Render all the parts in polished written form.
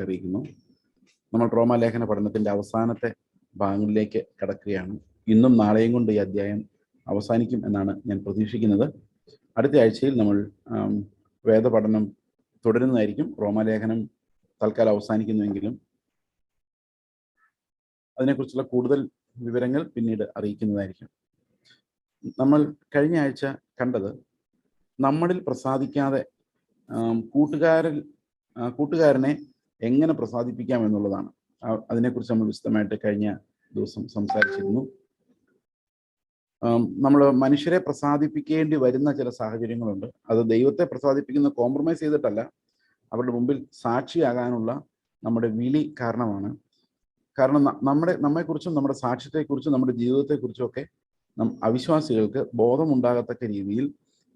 അറിയിക്കുന്നു. നമ്മൾ റോമാലേഖന പഠനത്തിൻ്റെ അവസാനത്തെ ഭാഗങ്ങളിലേക്ക് കടക്കുകയാണ്. ഇന്നും നാളെയും കൊണ്ട് ഈ അധ്യായം അവസാനിക്കും എന്നാണ് ഞാൻ പ്രതീക്ഷിക്കുന്നത്. അടുത്ത ആഴ്ചയിൽ നമ്മൾ വേദപഠനം തുടരുന്നതായിരിക്കും. റോമാലേഖനം തൽക്കാലം അവസാനിക്കുന്നുവെങ്കിലും അതിനെക്കുറിച്ചുള്ള കൂടുതൽ വിവരങ്ങൾ പിന്നീട് അറിയിക്കുന്നതായിരിക്കും. നമ്മൾ കഴിഞ്ഞ ആഴ്ച കണ്ടത് നമ്മളിൽ പ്രസാദിക്കാതെ കൂട്ടുകാരനെ എങ്ങനെ പ്രസാദിപ്പിക്കാം എന്നുള്ളതാണ്. അതിനെക്കുറിച്ച് നമ്മൾ വിശദമായിട്ട് കഴിഞ്ഞ ദിവസം സംസാരിച്ചിരുന്നു. നമ്മൾ മനുഷ്യരെ പ്രസാദിപ്പിക്കേണ്ടി വരുന്ന ചില സാഹചര്യങ്ങളുണ്ട്. അത് ദൈവത്തെ പ്രസാദിപ്പിക്കുന്ന കോംപ്രമൈസ് ചെയ്തിട്ടല്ല, അവരുടെ മുമ്പിൽ സാക്ഷിയാകാനുള്ള നമ്മുടെ വിളി കാരണമാണ്. കാരണം നമ്മെക്കുറിച്ചും നമ്മുടെ സാക്ഷ്യത്തെക്കുറിച്ചും നമ്മുടെ ജീവിതത്തെക്കുറിച്ചും ഒക്കെ അവിശ്വാസികൾക്ക് ബോധമുണ്ടാകത്തക്ക രീതിയിൽ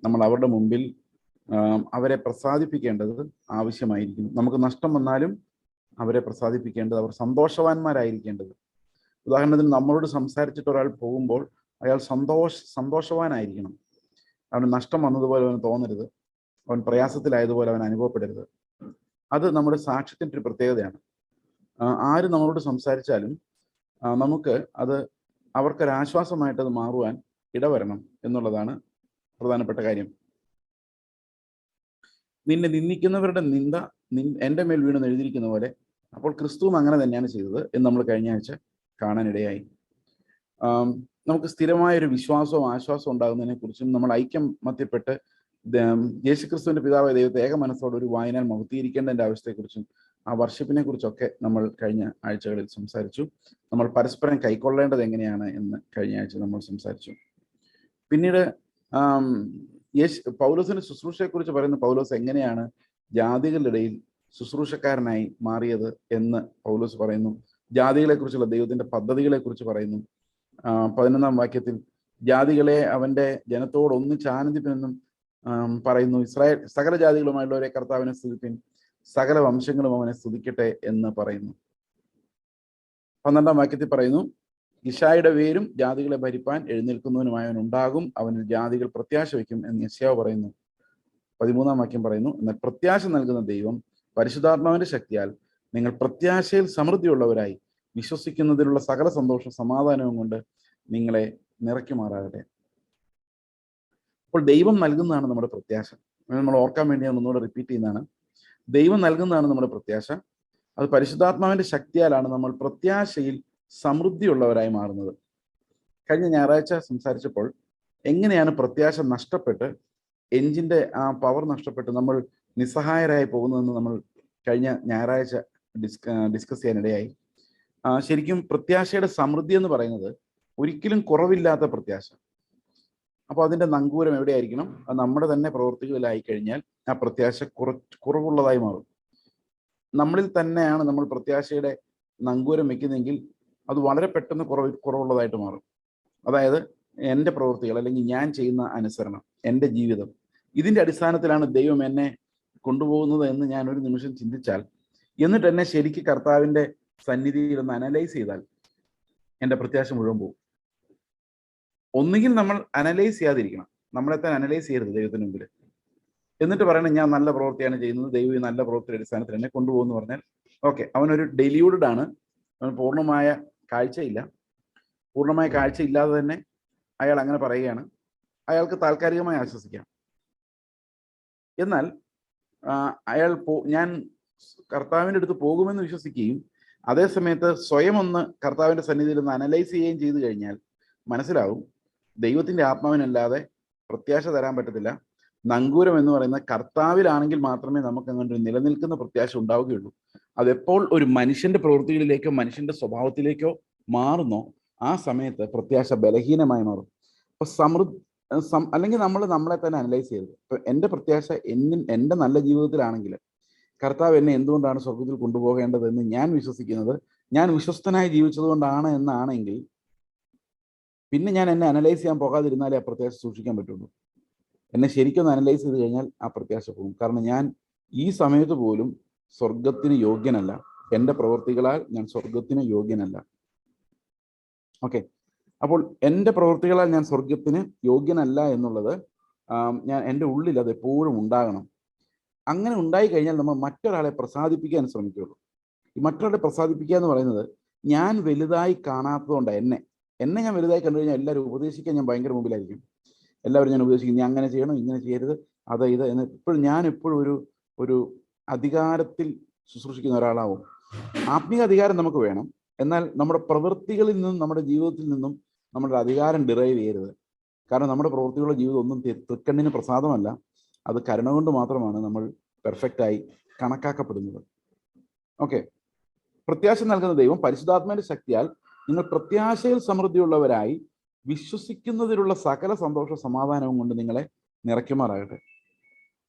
നമ്മൾ അവരുടെ മുമ്പിൽ അവരെ പ്രസാദിപ്പിക്കേണ്ടത് ആവശ്യമായിരിക്കുന്നു. നമുക്ക് നഷ്ടം വന്നാലും അവരെ പ്രസാദിപ്പിക്കേണ്ടത്, അവർ സന്തോഷവാന്മാരായിരിക്കേണ്ടത്. ഉദാഹരണത്തിന് നമ്മളോട് സംസാരിച്ചിട്ട് ഒരാൾ പോകുമ്പോൾ അയാൾ സന്തോഷവാനായിരിക്കണം. അവന് നഷ്ടം വന്നതുപോലെ അവന് തോന്നരുത്, അവൻ പ്രയാസത്തിലായതുപോലെ അവൻ അനുഭവപ്പെടരുത്. അത് നമ്മുടെ സാക്ഷ്യത്തിൻ്റെ ഒരു പ്രത്യേകതയാണ്. ആര് നമ്മളോട് സംസാരിച്ചാലും നമുക്ക് അത് അവർക്കൊരാശ്വാസമായിട്ടത് മാറുവാൻ ഇടവരണം എന്നുള്ളതാണ് പ്രധാനപ്പെട്ട കാര്യം. നിന്നെ നിന്ദിക്കുന്നവരുടെ നിന്ദ എൻ്റെ മേൽ വീണെന്ന് എഴുതിയിരിക്കുന്ന പോലെ അപ്പോൾ ക്രിസ്തുവും അങ്ങനെ തന്നെയാണ് ചെയ്തത് എന്ന് നമ്മൾ കഴിഞ്ഞ ആഴ്ച കാണാനിടയായി. നമുക്ക് സ്ഥിരമായൊരു വിശ്വാസവും ആശ്വാസവും ഉണ്ടാകുന്നതിനെ കുറിച്ചും നമ്മൾ ഐക്യമത്യപ്പെട്ട് യേശുക്രിസ്തുവിന്റെ പിതാവായ ദൈവത്തെ ഏക മനസ്സോടെ ഒരു വായനാൽ മഹത്വീകരിക്കേണ്ടതിൻ്റെ ആവശ്യത്തെക്കുറിച്ചും ആ വർഷിപ്പിനെ കുറിച്ചൊക്കെ നമ്മൾ കഴിഞ്ഞ ആഴ്ചകളിൽ സംസാരിച്ചു. നമ്മൾ പരസ്പരം കൈക്കൊള്ളേണ്ടത് എങ്ങനെയാണ് എന്ന് കഴിഞ്ഞ ആഴ്ച നമ്മൾ സംസാരിച്ചു. പിന്നീട് പൗലോസിന്റെ ശുശ്രൂഷയെക്കുറിച്ച് പറയുന്ന പൗലോസ് എങ്ങനെയാണ് ജാതികളുടെ ഇടയിൽ ശുശ്രൂഷക്കാരനായി മാറിയത് എന്ന് പൗലോസ് പറയുന്നു. ജാതികളെ കുറിച്ചുള്ള ദൈവത്തിന്റെ പദ്ധതികളെ കുറിച്ച് പറയുന്നു. 11-ാം വാക്യത്തിൽ ജാതികളെ അവന്റെ ജനത്തോട് ഒന്നിച്ച് ആനന്ദിപ്പിനെന്നും പറയുന്നു. ഇസ്രായേൽ സകല ജാതികളുമായുള്ളവരെ കർത്താവിനെ സ്തുതിപ്പിൻ, സകല വംശങ്ങളും അവനെ സ്തുതിക്കട്ടെ എന്ന് പറയുന്നു. 12-ാം വാക്യത്തിൽ പറയുന്നു, യിശായുടെ വേരും ജാതികളെ ഭരിപ്പാൻ എഴുന്നേൽക്കുന്നവനുമായവൻ ഉണ്ടാകും, അവനിൽ ജാതികൾ പ്രത്യാശ വയ്ക്കും എന്ന് യെശയ്യാവ് പറയുന്നു. 13-ാം വാക്യം പറയുന്നു, എന്നാൽ പ്രത്യാശ നൽകുന്ന ദൈവം പരിശുദ്ധാത്മാവിന്റെ ശക്തിയാൽ നിങ്ങൾ പ്രത്യാശയിൽ സമൃദ്ധിയുള്ളവരായി വിശ്വസിക്കുന്നതിലുള്ള സകല സന്തോഷം സമാധാനവും കൊണ്ട് നിങ്ങളെ നിറയ്ക്കുമാറാകട്ടെ. അപ്പോൾ ദൈവം നൽകുന്നതാണ് നമ്മുടെ പ്രത്യാശ. നമ്മൾ ഓർക്കാൻ വേണ്ടി ഞാൻ ഒന്നുകൂടെ റിപ്പീറ്റ് ചെയ്യുന്നതാണ്. ദൈവം നൽകുന്നതാണ് നമ്മുടെ പ്രത്യാശ. അത് പരിശുദ്ധാത്മാവിന്റെ ശക്തിയാലാണ് നമ്മൾ പ്രത്യാശയിൽ സമൃദ്ധിയുള്ളവരായി മാറുന്നത്. കഴിഞ്ഞ ഞായറാഴ്ച സംസാരിച്ചപ്പോൾ എങ്ങനെയാണ് പ്രത്യാശ നഷ്ടപ്പെട്ട് എഞ്ചിന്റെ ആ പവർ നഷ്ടപ്പെട്ട് നമ്മൾ നിസ്സഹായരായി പോകുന്നതെന്ന് നമ്മൾ കഴിഞ്ഞ ഞായറാഴ്ച ഡിസ്കസ് ചെയ്യാനിടയായി. ശരിക്കും പ്രത്യാശയുടെ സമൃദ്ധി എന്ന് പറയുന്നത് ഒരിക്കലും കുറവില്ലാത്ത പ്രത്യാശ. അപ്പോൾ അതിന്റെ നങ്കൂരം എവിടെയായിരിക്കണം? അത് നമ്മുടെ തന്നെ പ്രവൃത്തികളിലായി കഴിഞ്ഞാൽ ആ പ്രത്യാശ കുറവുള്ളതായി മാറും. നമ്മളിൽ തന്നെയാണ് നമ്മൾ പ്രത്യാശയുടെ നങ്കൂരം വെക്കുന്നതെങ്കിൽ അത് വളരെ പെട്ടെന്ന് കുറവുള്ളതായിട്ട് മാറും. അതായത് എൻ്റെ പ്രവൃത്തികൾ അല്ലെങ്കിൽ ഞാൻ ചെയ്യുന്ന അനുസരണം, എൻ്റെ ജീവിതം, ഇതിൻ്റെ അടിസ്ഥാനത്തിലാണ് ദൈവം എന്നെ കൊണ്ടുപോകുന്നത് എന്ന് ഞാൻ ഒരു നിമിഷം ചിന്തിച്ചാൽ, എന്നിട്ട് എന്നെ ശരിക്ക് കർത്താവിൻ്റെ സന്നിധിയിൽ ഒന്ന് അനലൈസ് ചെയ്താൽ എൻ്റെ പ്രത്യാശ മുഴുവൻ പോകും. ഒന്നുകിൽ നമ്മൾ അനലൈസ് ചെയ്യാതിരിക്കണം, നമ്മളെ തന്നെ അനലൈസ് ചെയ്യരുത് ദൈവത്തിന് മുമ്പിൽ. എന്നിട്ട് പറയണം ഞാൻ നല്ല പ്രവൃത്തിയാണ് ചെയ്യുന്നത്, ദൈവം ഈ നല്ല പ്രവൃത്തിയുടെ അടിസ്ഥാനത്തിൽ എന്നെ കൊണ്ടുപോകുമെന്ന് പറഞ്ഞാൽ ഓക്കെ, അവനൊരു ഡെലിയൂഡഡ് ആണ്. അവന് പൂർണ്ണമായ കാഴ്ചയില്ല. പൂർണ്ണമായ കാഴ്ച ഇല്ലാതെ തന്നെ അയാൾ അങ്ങനെ പറയുകയാണ്. അയാൾക്ക് താൽക്കാലികമായി ആശ്വസിക്കാം. എന്നാൽ ഞാൻ കർത്താവിൻ്റെ അടുത്ത് പോകുമെന്ന് വിശ്വസിക്കുകയും അതേ സമയത്ത് സ്വയം ഒന്ന് കർത്താവിൻ്റെ സന്നിധിയിൽ ഒന്ന് അനലൈസ് ചെയ്യുകയും ചെയ്തു കഴിഞ്ഞാൽ മനസ്സിലാവും ദൈവത്തിൻ്റെ ആത്മാവിനല്ലാതെ പ്രത്യാശ തരാൻ പറ്റത്തില്ല. നങ്കൂരം എന്ന് പറയുന്ന കർത്താവിലാണെങ്കിൽ മാത്രമേ നമുക്ക് അങ്ങനെ നിലനിൽക്കുന്ന പ്രത്യാശ ഉണ്ടാവുകയുള്ളൂ. അതെപ്പോൾ ഒരു മനുഷ്യന്റെ പ്രവൃത്തികളിലേക്കോ മനുഷ്യന്റെ സ്വഭാവത്തിലേക്കോ മാറുന്നോ ആ സമയത്ത് പ്രത്യാശ ബലഹീനമായി മാറും. അപ്പൊ അല്ലെങ്കിൽ നമ്മളെ തന്നെ അനലൈസ് ചെയ്തത്. ഇപ്പൊ എൻ്റെ പ്രത്യാശ എൻ്റെ നല്ല ജീവിതത്തിലാണെങ്കിൽ കർത്താവ് എന്നെ എന്തുകൊണ്ടാണ് സ്വർഗത്തിൽ കൊണ്ടുപോകേണ്ടതെന്ന് ഞാൻ വിശ്വസിക്കുന്നത് ഞാൻ വിശ്വസ്തനായി ജീവിച്ചത് കൊണ്ടാണ് എന്നാണെങ്കിൽ പിന്നെ ഞാൻ എന്നെ അനലൈസ് ചെയ്യാൻ പോകാതിരുന്നാലേ ആ പ്രത്യാശ സൂക്ഷിക്കാൻ പറ്റുള്ളൂ. എന്നെ ശരിക്കൊന്ന് അനലൈസ് ചെയ്ത് കഴിഞ്ഞാൽ ആ പ്രത്യാശ പോകും. കാരണം ഞാൻ ഈ സമയത്ത് പോലും സ്വർഗത്തിന് യോഗ്യനല്ല. എൻ്റെ പ്രവൃത്തികളാൽ ഞാൻ സ്വർഗത്തിന് യോഗ്യനല്ല. ഓക്കെ, അപ്പോൾ എൻ്റെ പ്രവൃത്തികളാൽ ഞാൻ സ്വർഗത്തിന് യോഗ്യനല്ല എന്നുള്ളത് എൻ്റെ ഉള്ളിൽ അത് എപ്പോഴും ഉണ്ടാകണം. അങ്ങനെ ഉണ്ടായി കഴിഞ്ഞാൽ നമ്മൾ മറ്റൊരാളെ പ്രസാദിപ്പിക്കാൻ ശ്രമിക്കുകയുള്ളൂ. ഈ മറ്റുള്ളവരെ പ്രസാദിപ്പിക്കുക എന്ന് പറയുന്നത് ഞാൻ വലുതായി കാണാത്തതുകൊണ്ട് എന്നെ ഞാൻ വലുതായി കണ്ടു കഴിഞ്ഞാൽ എല്ലാവരും ഉപദേശിക്കാൻ ഞാൻ ഭയങ്കര മുമ്പിലായിരിക്കും. എല്ലാവരും ഞാൻ ഉപദേശിക്കും, നീ അങ്ങനെ ചെയ്യണം, ഇങ്ങനെ ചെയ്യരുത്, ഇത് എന്ന്. ഞാൻ എപ്പോഴും ഒരു അധികാരത്തിൽ ശുശ്രൂഷിക്കുന്ന ഒരാളാവും. ആത്മീയ അധികാരം നമുക്ക് വേണം, എന്നാൽ നമ്മുടെ പ്രവൃത്തികളിൽ നിന്നും നമ്മുടെ ജീവിതത്തിൽ നിന്നും നമ്മുടെ അധികാരം ഡിറൈവ് ചെയ്യരുത്. കാരണം നമ്മുടെ പ്രവൃത്തികളുടെ ജീവിതം ഒന്നും തൃക്കണ്ണിന് പ്രസാദമല്ല, അത് കരുണ കൊണ്ട് മാത്രമാണ് നമ്മൾ പെർഫെക്റ്റായി കണക്കാക്കപ്പെടുന്നത്. ഓക്കെ, പ്രത്യാശ നൽകുന്ന ദൈവം പരിശുദ്ധാത്മാവിന്റെ ശക്തിയാൽ നിങ്ങൾ പ്രത്യാശയിൽ സമൃദ്ധിയുള്ളവരായി വിശ്വസിക്കുന്നതിലുള്ള സകല സന്തോഷ സമാധാനവും കൊണ്ട് നിങ്ങളെ നിറയ്ക്കുമാറാകട്ടെ.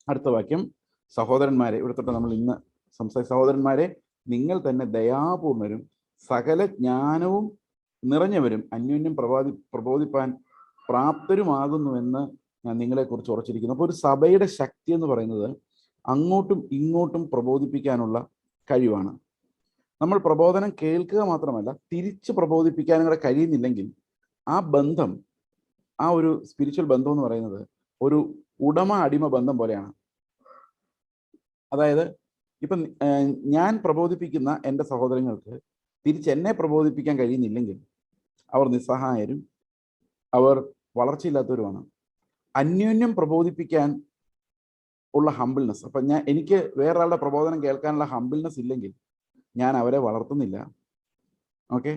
അടുത്ത വാക്യം, സഹോദരന്മാരെ, ഇവിടെ തൊട്ട് നമ്മൾ ഇന്ന് സഹോദരന്മാരെ, നിങ്ങൾ തന്നെ ദയാപൂർണരും സകല ജ്ഞാനവും നിറഞ്ഞവരും അന്യോന്യം പ്രബോധിപ്പാൻ പ്രാപ്തരുമാകുന്നുവെന്ന് ഞാൻ നിങ്ങളെക്കുറിച്ച് ഉറച്ചിരിക്കുന്നു. അപ്പോൾ ഒരു സഭയുടെ ശക്തി എന്ന് പറയുന്നത് അങ്ങോട്ടും ഇങ്ങോട്ടും പ്രബോധിപ്പിക്കാനുള്ള കഴിവാണ്. നമ്മൾ പ്രബോധനം കേൾക്കുക മാത്രമല്ല, തിരിച്ച് പ്രബോധിപ്പിക്കാനും കൂടെ കഴിയുന്നില്ലെങ്കിൽ ആ ബന്ധം, ആ ഒരു സ്പിരിച്വൽ ബന്ധം എന്ന് പറയുന്നത് ഒരു ഉടമ അടിമ ബന്ധം പോലെയാണ്. അതായത് ഇപ്പം ഞാൻ പ്രബോധിപ്പിക്കുന്ന എൻ്റെ സഹോദരങ്ങൾക്ക് തിരിച്ച് എന്നെ പ്രബോധിപ്പിക്കാൻ കഴിയുന്നില്ലെങ്കിൽ അവർ നിസ്സഹായരും അവർ വളർച്ചയില്ലാത്തവരുമാണ്. അന്യോന്യം പ്രബോധിപ്പിക്കാൻ ഉള്ള ഹംബിൾനെസ്, അപ്പം എനിക്ക് വേറൊരാളുടെ പ്രബോധനം കേൾക്കാനുള്ള ഹംബിൾനെസ് ഇല്ലെങ്കിൽ ഞാൻ അവരെ വളർത്തുന്നില്ല. ഓക്കെ,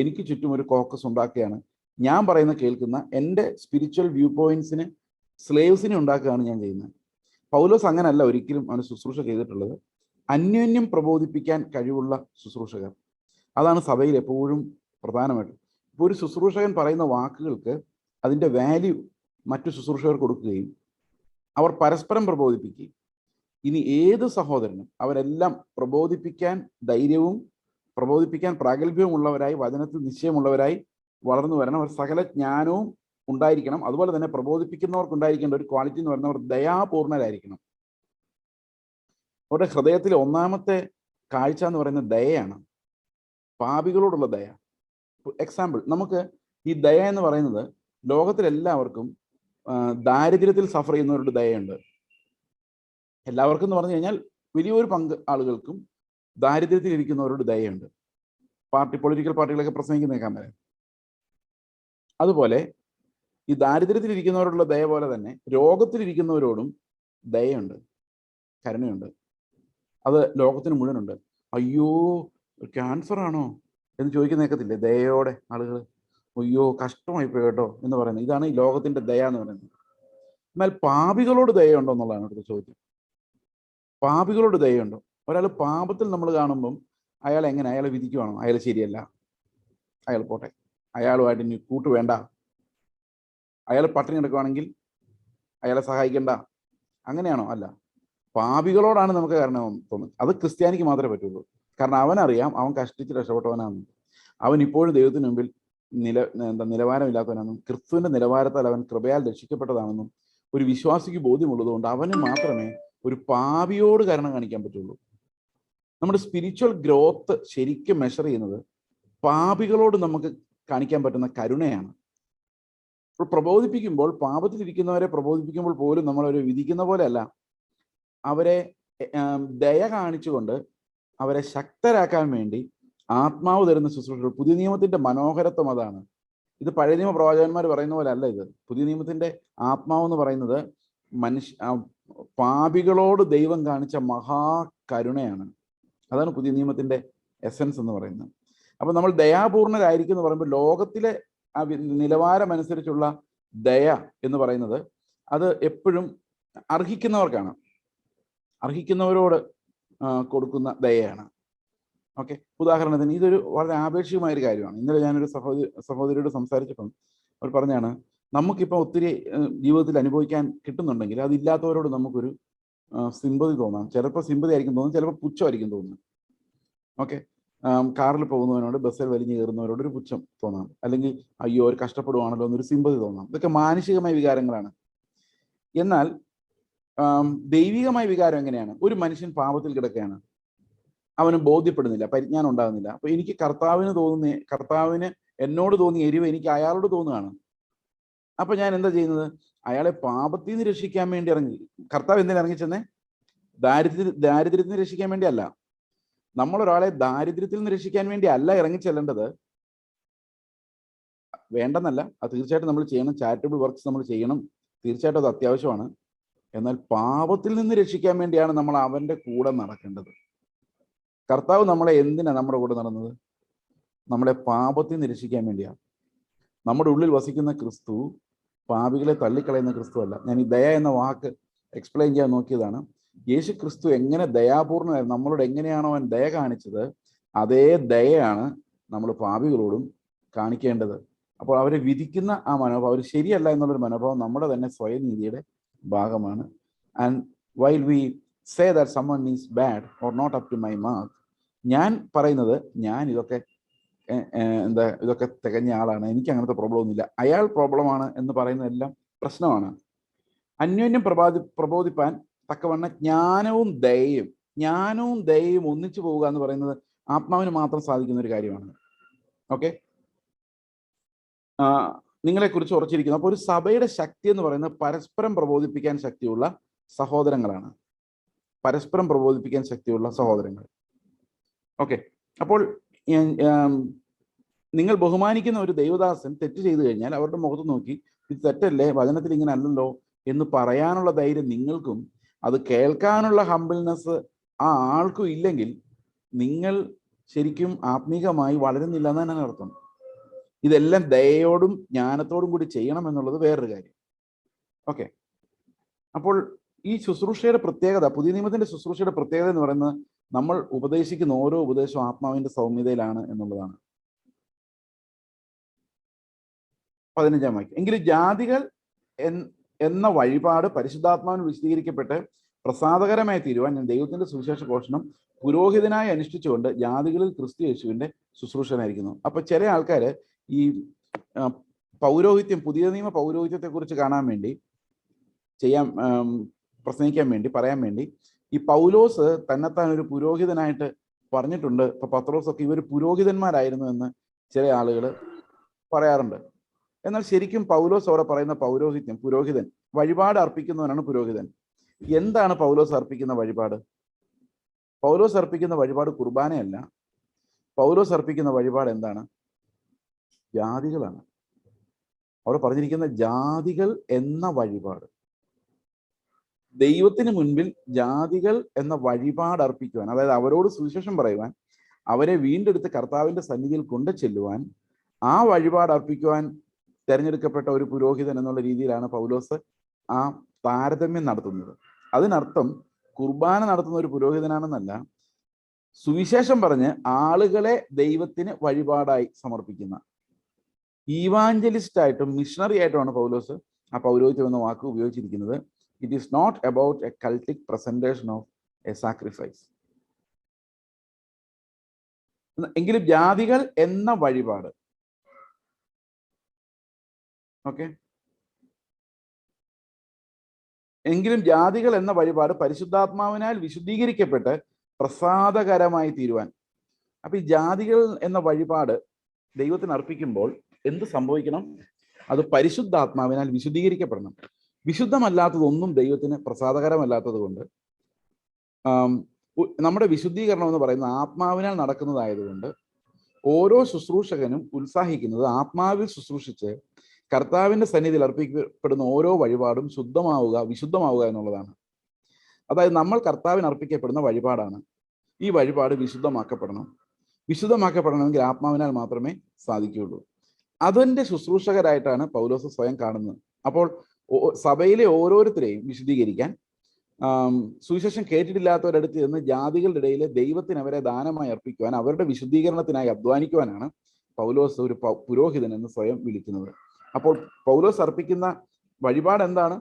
എനിക്ക് ചുറ്റും ഒരു കോക്കസ് ഉണ്ടാക്കുകയാണ്, ഞാൻ പറയുന്ന കേൾക്കുന്ന എൻ്റെ സ്പിരിച്വൽ വ്യൂ പോയിന്റ്സിന് സ്ലേവ്സിനെ ഉണ്ടാക്കുകയാണ് ഞാൻ ചെയ്യുന്നത്. പൗലോസ് അങ്ങനല്ല ഒരിക്കലും അവന് ശുശ്രൂഷ ചെയ്തിട്ടുള്ളത്. അന്യോന്യം പ്രബോധിപ്പിക്കാൻ കഴിവുള്ള ശുശ്രൂഷകർ, അതാണ് സഭയിൽ എപ്പോഴും പ്രധാനമായിട്ടും. ഇപ്പോൾ ഒരു ശുശ്രൂഷകൻ പറയുന്ന വാക്കുകൾക്ക് അതിൻ്റെ വാല്യൂ മറ്റു ശുശ്രൂഷകർ കൊടുക്കുകയും അവർ പരസ്പരം പ്രബോധിപ്പിക്കുകയും, ഇനി ഏത് സഹോദരനും അവരെല്ലാം പ്രബോധിപ്പിക്കാൻ ധൈര്യവും പ്രബോധിപ്പിക്കാൻ പ്രാഗൽഭ്യവും ഉള്ളവരായി, വചനത്തിൽ നിശ്ചയമുള്ളവരായി വളർന്നു വരണം. അവർ സകല ജ്ഞാനവും ഉണ്ടായിരിക്കണം. അതുപോലെ തന്നെ പ്രബോധിപ്പിക്കുന്നവർക്ക് ഉണ്ടായിരിക്കേണ്ട ഒരു ക്വാളിറ്റി എന്ന് പറയുന്നത് അവർ ദയാപൂർണരായിരിക്കണം. അവരുടെ ഹൃദയത്തിലെ ഒന്നാമത്തെ കാഴ്ച എന്ന് പറയുന്നത് ദയയാണ്, പാപികളോടുള്ള ദയ. എക്സാമ്പിൾ, നമുക്ക് ഈ ദയ എന്ന് പറയുന്നത് ലോകത്തിലെല്ലാവർക്കും ദാരിദ്ര്യത്തിൽ സഫർ ചെയ്യുന്നവരുടെ ദയയുണ്ട്. എല്ലാവർക്കും എന്ന് പറഞ്ഞു കഴിഞ്ഞാൽ വലിയൊരു പങ്ക് ആളുകൾക്കും ദാരിദ്ര്യത്തിൽ ഇരിക്കുന്നവരോട് ദയയുണ്ട്. പൊളിറ്റിക്കൽ പാർട്ടികളൊക്കെ പ്രസംഗിക്കുന്നേക്കാൻ വരെ. അതുപോലെ ഈ ദാരിദ്ര്യത്തിൽ ഇരിക്കുന്നവരോടുള്ള ദയ പോലെ തന്നെ രോഗത്തിലിരിക്കുന്നവരോടും ദയയുണ്ട്, കരുണയുണ്ട്. അത് ലോകത്തിന് മുഴുവനുണ്ട്. അയ്യോ ക്യാൻസർ ആണോ എന്ന് ചോദിക്കുന്നേക്കത്തില്ലേ ദയയോടെ ആളുകൾ? അയ്യോ കഷ്ടമായിപ്പോയി കേട്ടോ എന്ന് പറയുന്നത്. ഇതാണ് ഈ ലോകത്തിന്റെ ദയ എന്ന് പറയുന്നത്. എന്നാൽ പാപികളോട് ദയുണ്ടോ എന്നുള്ളതാണ് അടുത്ത ചോദ്യം. പാപികളോട് ദയുണ്ടോ? ഒരാൾ പാപത്തിൽ നമ്മൾ കാണുമ്പം അയാൾ അയാളെ വിധിക്കുവാണോ? അയാൾ ശരിയല്ല, അയാൾ പോട്ടെ, അയാളുമായിട്ട് ഇനി കൂട്ട് വേണ്ട, അയാൾ പട്ടിണി കിടക്കുവാണെങ്കിൽ അയാളെ സഹായിക്കണ്ട, അങ്ങനെയാണോ? അല്ല, പാപികളോടാണ് നമുക്ക് കാരണം തോന്നുന്നത്. അത് ക്രിസ്ത്യാനിക്ക് മാത്രമേ പറ്റുള്ളൂ. കാരണം അവനറിയാം അവൻ കഷ്ടിച്ച് രക്ഷപ്പെട്ടവനാണെന്നും അവൻ ഇപ്പോഴും ദൈവത്തിന് മുമ്പിൽ നിലവാരമില്ലാത്തവനാണെന്നും ക്രിസ്തുവിന്റെ നിലവാരത്താൽ അവൻ കൃപയാൽ രക്ഷിക്കപ്പെട്ടതാണെന്നും ഒരു വിശ്വാസിക്ക് ബോധ്യമുള്ളതുകൊണ്ട് അവന് മാത്രമേ ഒരു പാപിയോട് കരുണ കാണിക്കാൻ പറ്റുള്ളൂ. നമ്മുടെ സ്പിരിച്വൽ ഗ്രോത്ത് ശരിക്കും മെഷർ ചെയ്യുന്നത് പാപികളോട് നമുക്ക് കാണിക്കാൻ പറ്റുന്ന കരുണയാണ്. പ്രബോധിപ്പിക്കുമ്പോൾ, പാപത്തിലിരിക്കുന്നവരെ പ്രബോധിപ്പിക്കുമ്പോൾ പോലും നമ്മളവരെ വിധിക്കുന്ന പോലെ അല്ല, അവരെ ദയ കാണിച്ചുകൊണ്ട് അവരെ ശക്തരാക്കാൻ വേണ്ടി ആത്മാവ് തരുന്ന ശുശ്രൂഷകൾ. പുതിയ നിയമത്തിന്റെ മനോഹരത്വം അതാണ്. ഇത് പഴയ നിയമ പ്രവാചകന്മാർ പറയുന്ന പോലെ അല്ല. ഇത് പുതിയ നിയമത്തിന്റെ ആത്മാവ് എന്ന് പറയുന്നത് പാപികളോട് ദൈവം കാണിച്ച മഹാകരുണയാണ്. അതാണ് പുതിയ നിയമത്തിന്റെ എസൻസ് എന്ന് പറയുന്നത്. അപ്പൊ നമ്മൾ ദയാപൂർണരായിരിക്കും എന്ന് പറയുമ്പോൾ ലോകത്തിലെ ആ നിലവാരം അനുസരിച്ചുള്ള ദയ എന്ന് പറയുന്നത് അത് എപ്പോഴും അർഹിക്കുന്നവർക്കാണ്, അർഹിക്കുന്നവരോട് കൊടുക്കുന്ന ദയയാണ്. ഓക്കെ, ഉദാഹരണത്തിന് ഇതൊരു വളരെ ആപേക്ഷികമായൊരു കാര്യമാണ്. ഇന്നലെ ഞാനൊരു സഹോദരിയോട് സംസാരിച്ചപ്പം അവർ പറഞ്ഞാണ്, നമുക്കിപ്പോൾ ഒത്തിരി ജീവിതത്തിൽ അനുഭവിക്കാൻ കിട്ടുന്നുണ്ടെങ്കിൽ അതില്ലാത്തവരോട് നമുക്കൊരു സിമ്പതി തോന്നാം. ചിലപ്പോൾ സിമ്പതി ആയിരിക്കും തോന്നുന്നത്, ചിലപ്പോൾ പുച്ഛമായിരിക്കും തോന്നുന്നത്. ഓക്കെ, കാറിൽ പോകുന്നവനോട്, ബസ്സിൽ വലിഞ്ഞു കയറുന്നവരോട് ഒരു പുച്ഛം തോന്നാം, അല്ലെങ്കിൽ അയ്യോ ഒരു കഷ്ടപ്പെടുവാണല്ലോ എന്നൊരു സിമ്പതി തോന്നാം. ഇതൊക്കെ മാനുഷികമായ വികാരങ്ങളാണ്. എന്നാൽ ദൈവികമായ വികാരം എങ്ങനെയാണ്? ഒരു മനുഷ്യൻ പാപത്തിൽ കിടക്കുകയാണ്, അവന് ബോധ്യപ്പെടുന്നില്ല, പരിജ്ഞാനം ഉണ്ടാകുന്നില്ല. അപ്പൊ എനിക്ക് കർത്താവിന് എന്നോട് തോന്നിയ എരിവ് എനിക്ക് അയാളോട് തോന്നുകയാണ്. അപ്പൊ ഞാൻ എന്താ ചെയ്യുന്നത്? അയാളെ പാപത്തിൽ നിന്ന് രക്ഷിക്കാൻ വേണ്ടി ഇറങ്ങി. കർത്താവ് എന്തിനാ ഇറങ്ങിച്ചെന്നേ? ദാരിദ്ര്യത്തിൽ നിന്ന് രക്ഷിക്കാൻ വേണ്ടിയല്ല. നമ്മൾ ഒരാളെ ദാരിദ്ര്യത്തിൽ നിന്ന് രക്ഷിക്കാൻ വേണ്ടി അല്ല ഇറങ്ങിച്ചെല്ലേണ്ടത്. വേണ്ടെന്നല്ല, അത് തീർച്ചയായിട്ടും നമ്മൾ ചെയ്യണം. ചാരിറ്റബിൾ വർക്ക്സ് നമ്മൾ ചെയ്യണം, തീർച്ചയായിട്ടും അത് അത്യാവശ്യമാണ്. എന്നാൽ പാപത്തിൽ നിന്ന് രക്ഷിക്കാൻ വേണ്ടിയാണ് നമ്മൾ അവന്റെ കൂടെ നടക്കേണ്ടത്. കർത്താവ് നമ്മളെ എന്തിനാ നമ്മുടെ കൂടെ നടന്നത്? നമ്മളെ പാപത്തിൽ നിന്ന് രക്ഷിക്കാൻ വേണ്ടിയാണ്. നമ്മുടെ ഉള്ളിൽ വസിക്കുന്ന ക്രിസ്തു പാപികളെ തള്ളിക്കളയുന്ന ക്രിസ്തു അല്ല. ഞാൻ ഈ ദയ എന്ന വാക്ക് എക്സ്പ്ലെയിൻ ചെയ്യാൻ നോക്കിയതാണ്. യേശു ക്രിസ്തു എങ്ങനെ ദയാപൂർണ്ണമായിരുന്നു, നമ്മളോട് എങ്ങനെയാണോ അവൻ ദയ കാണിച്ചത്, അതേ ദയയാണ് നമ്മൾ പാപികളോടും കാണിക്കേണ്ടത്. അപ്പോൾ അവരെ വിധിക്കുന്ന ആ മനോഭാവം, അവർ ശരിയല്ല എന്നുള്ളൊരു മനോഭാവം നമ്മുടെ തന്നെ സ്വയനീതിയുടെ ഭാഗമാണ്. And while we say that someone is bad or not up to my mark, ഞാൻ പറയുന്നത് ഞാൻ ഇതൊക്കെ തികഞ്ഞ ആളാണ്, എനിക്ക് അങ്ങനത്തെ പ്രോബ്ലം ഒന്നുമില്ല, അയാൾ പ്രോബ്ലമാണ് എന്ന് പറയുന്നതെല്ലാം പ്രശ്നമാണ്. അന്യോന്യം പ്രബോധിപ്പാൻ തക്കവണ്ണം ജ്ഞാനവും ദയയും ഒന്നിച്ചു പോവുക എന്ന് പറയുന്നത് ആത്മാവിന് മാത്രം സാധിക്കുന്ന ഒരു കാര്യമാണ്. ഓക്കെ, നിങ്ങളെക്കുറിച്ച് ഉറച്ചിരിക്കുന്നു. അപ്പോൾ ഒരു സഭയുടെ ശക്തി എന്ന് പറയുന്നത് പരസ്പരം പ്രബോധിപ്പിക്കാൻ ശക്തിയുള്ള സഹോദരങ്ങളാണ്. പരസ്പരം പ്രബോധിപ്പിക്കാൻ ശക്തിയുള്ള സഹോദരങ്ങൾ. ഓക്കെ, അപ്പോൾ നിങ്ങൾ ബഹുമാനിക്കുന്ന ഒരു ദൈവദാസൻ തെറ്റ് ചെയ്തു കഴിഞ്ഞാൽ അവരുടെ മുഖത്ത് നോക്കി ഇത് തെറ്റല്ലേ, വചനത്തിൽ ഇങ്ങനെ അല്ലല്ലോ എന്ന് പറയാനുള്ള ധൈര്യം നിങ്ങൾക്കും അത് കേൾക്കാനുള്ള ഹംബിൾനെസ് ആ ആൾക്കും ഇല്ലെങ്കിൽ നിങ്ങൾ ശരിക്കും ആത്മീകമായി വളരുന്നില്ല എന്ന് തന്നെ അർത്ഥം. ഇതെല്ലാം ദയയോടും ജ്ഞാനത്തോടും കൂടി ചെയ്യണം എന്നുള്ളത് വേറൊരു കാര്യം. ഓക്കെ, അപ്പോൾ ഈ ശുശ്രൂഷയുടെ പ്രത്യേകത, പുതിയ നിയമത്തിന്റെ ശുശ്രൂഷയുടെ പ്രത്യേകത എന്ന് പറയുന്നത് നമ്മൾ ഉപദേശിക്കുന്ന ഓരോ ഉപദേശവും ആത്മാവിന്റെ സൗമ്യതയിലാണ് എന്നുള്ളതാണ്. 15-ാം വാക്യം, എങ്കിലും ജാതികൾ എന്ന വഴിപാട് പരിശുദ്ധാത്മാവിന് വിശദീകരിക്കപ്പെട്ട് പ്രസാദകരമായി തീരുവാൻ ഞാൻ ദൈവത്തിന്റെ സുവിശേഷ ഘോഷണം പുരോഹിതനായി അനുഷ്ഠിച്ചുകൊണ്ട് ജാതികളിൽ ക്രിസ്തു യേശുവിന്റെ ശുശ്രൂഷനായിരിക്കുന്നു. അപ്പൊ ചില ആൾക്കാര് ഈ പൗരോഹിത്യം, പുതിയ നിയമ പൗരോഹിത്യത്തെ കുറിച്ച് കാണാൻ വേണ്ടി പ്രസംഗിക്കാൻ വേണ്ടി, പറയാൻ വേണ്ടി ഈ പൗലോസ് തന്നെത്താൻ ഒരു പുരോഹിതനായിട്ട് പറഞ്ഞിട്ടുണ്ട്. ഇപ്പൊ പത്രോസൊക്കെ ഇവർ പുരോഹിതന്മാരായിരുന്നു എന്ന് ചില ആളുകൾ പറയാറുണ്ട്. എന്നാൽ ശരിക്കും പൗലോസ് അവിടെ പറയുന്ന പൗരോഹിത്യം, പുരോഹിതൻ, വഴിപാട് അർപ്പിക്കുന്നവനാണ് പുരോഹിതൻ. എന്താണ് പൗലോസ് അർപ്പിക്കുന്ന വഴിപാട്? പൗലോസ് അർപ്പിക്കുന്ന വഴിപാട് കുർബാനയല്ല. പൗലോസ് അർപ്പിക്കുന്ന വഴിപാട് എന്താണ്? ജാതികളാണ്. അവിടെ പറഞ്ഞിരിക്കുന്ന ജാതികൾ എന്ന വഴിപാട്. ദൈവത്തിന് മുൻപിൽ ജാതികൾ എന്ന വഴിപാട് അർപ്പിക്കുവാൻ, അതായത് അവരോട് സുവിശേഷം പറയുവാൻ, അവരെ വീണ്ടെടുത്ത് കർത്താവിന്റെ സന്നിധിയിൽ കൊണ്ടു ചെല്ലുവാൻ, ആ വഴിപാട് അർപ്പിക്കുവാൻ തെരഞ്ഞെടുക്കപ്പെട്ട ഒരു പുരോഹിതൻ എന്നുള്ള രീതിയിലാണ് പൗലോസ് ആ താരതമ്യം നടത്തുന്നത്. അതിനർത്ഥം കുർബാന നടത്തുന്ന ഒരു പുരോഹിതനാണെന്നല്ല, സുവിശേഷം പറഞ്ഞ് ആളുകളെ ദൈവത്തിന് വഴിപാടായി സമർപ്പിക്കുന്ന ഈവാഞ്ചലിസ്റ്റ് ആയിട്ടും മിഷണറി ആയിട്ടുമാണ് പൗലോസ് ആ പൗരോഹിത്യം എന്ന വാക്ക് ഉപയോഗിച്ചിരിക്കുന്നത്. It is not about a cultic presentation of a sacrifice. എങ്കിലും ജാതികൾ എന്ന വഴിപാട്, ഓക്കെ, എങ്കിലും ജാതികൾ എന്ന വഴിപാട് പരിശുദ്ധാത്മാവിനാൽ വിശുദ്ധീകരിക്കപ്പെട്ട് പ്രസാദകരമായി തീരുവാൻ. അപ്പൊ ഈ ജാതികൾ എന്ന വഴിപാട് ദൈവത്തിന് അർപ്പിക്കുമ്പോൾ എന്ത് സംഭവിക്കണം? അത് പരിശുദ്ധാത്മാവിനാൽ വിശുദ്ധീകരിക്കപ്പെടണം. വിശുദ്ധമല്ലാത്തതൊന്നും ദൈവത്തിന് പ്രസാദകരമല്ലാത്തത് കൊണ്ട് നമ്മുടെ വിശുദ്ധീകരണം എന്ന് പറയുന്നത് ആത്മാവിനാൽ നടക്കുന്നതായതുകൊണ്ട് ഓരോ ശുശ്രൂഷകനും ഉത്സാഹിക്കുന്നത് ആത്മാവിൽ ശുശ്രൂഷിച്ച് കർത്താവിന്റെ സന്നിധിയിൽ അർപ്പിക്കപ്പെടുന്ന ഓരോ വഴിപാടും വിശുദ്ധമാവുക എന്നുള്ളതാണ്. അതായത് നമ്മൾ കർത്താവിന് അർപ്പിക്കപ്പെടുന്ന വഴിപാടാണ്. ഈ വഴിപാട് വിശുദ്ധമാക്കപ്പെടണമെങ്കിൽ ആത്മാവിനാൽ മാത്രമേ സാധിക്കുകയുള്ളൂ. അതിന്റെ ശുശ്രൂഷകരായിട്ടാണ് പൗലോസ് സ്വയം കാണുന്നത്. അപ്പോൾ സഭയിലെ ഓരോരുത്തരെയും വിശുദ്ധീകരിക്കാൻ, സുവിശേഷം കേട്ടിട്ടില്ലാത്തവരടുത്ത് നിന്ന് ജാതികളുടെ ഇടയിലെ ദൈവത്തിന് അവരെ ദാനമായി അർപ്പിക്കുവാൻ, അവരുടെ വിശുദ്ധീകരണത്തിനായി അധ്വാനിക്കുവാനാണ് പൗലോസ് ഒരു പുരോഹിതൻ എന്ന് സ്വയം വിളിക്കുന്നത്. അപ്പോൾ പൗലോസ് അർപ്പിക്കുന്ന വഴിപാട് എന്താണ്?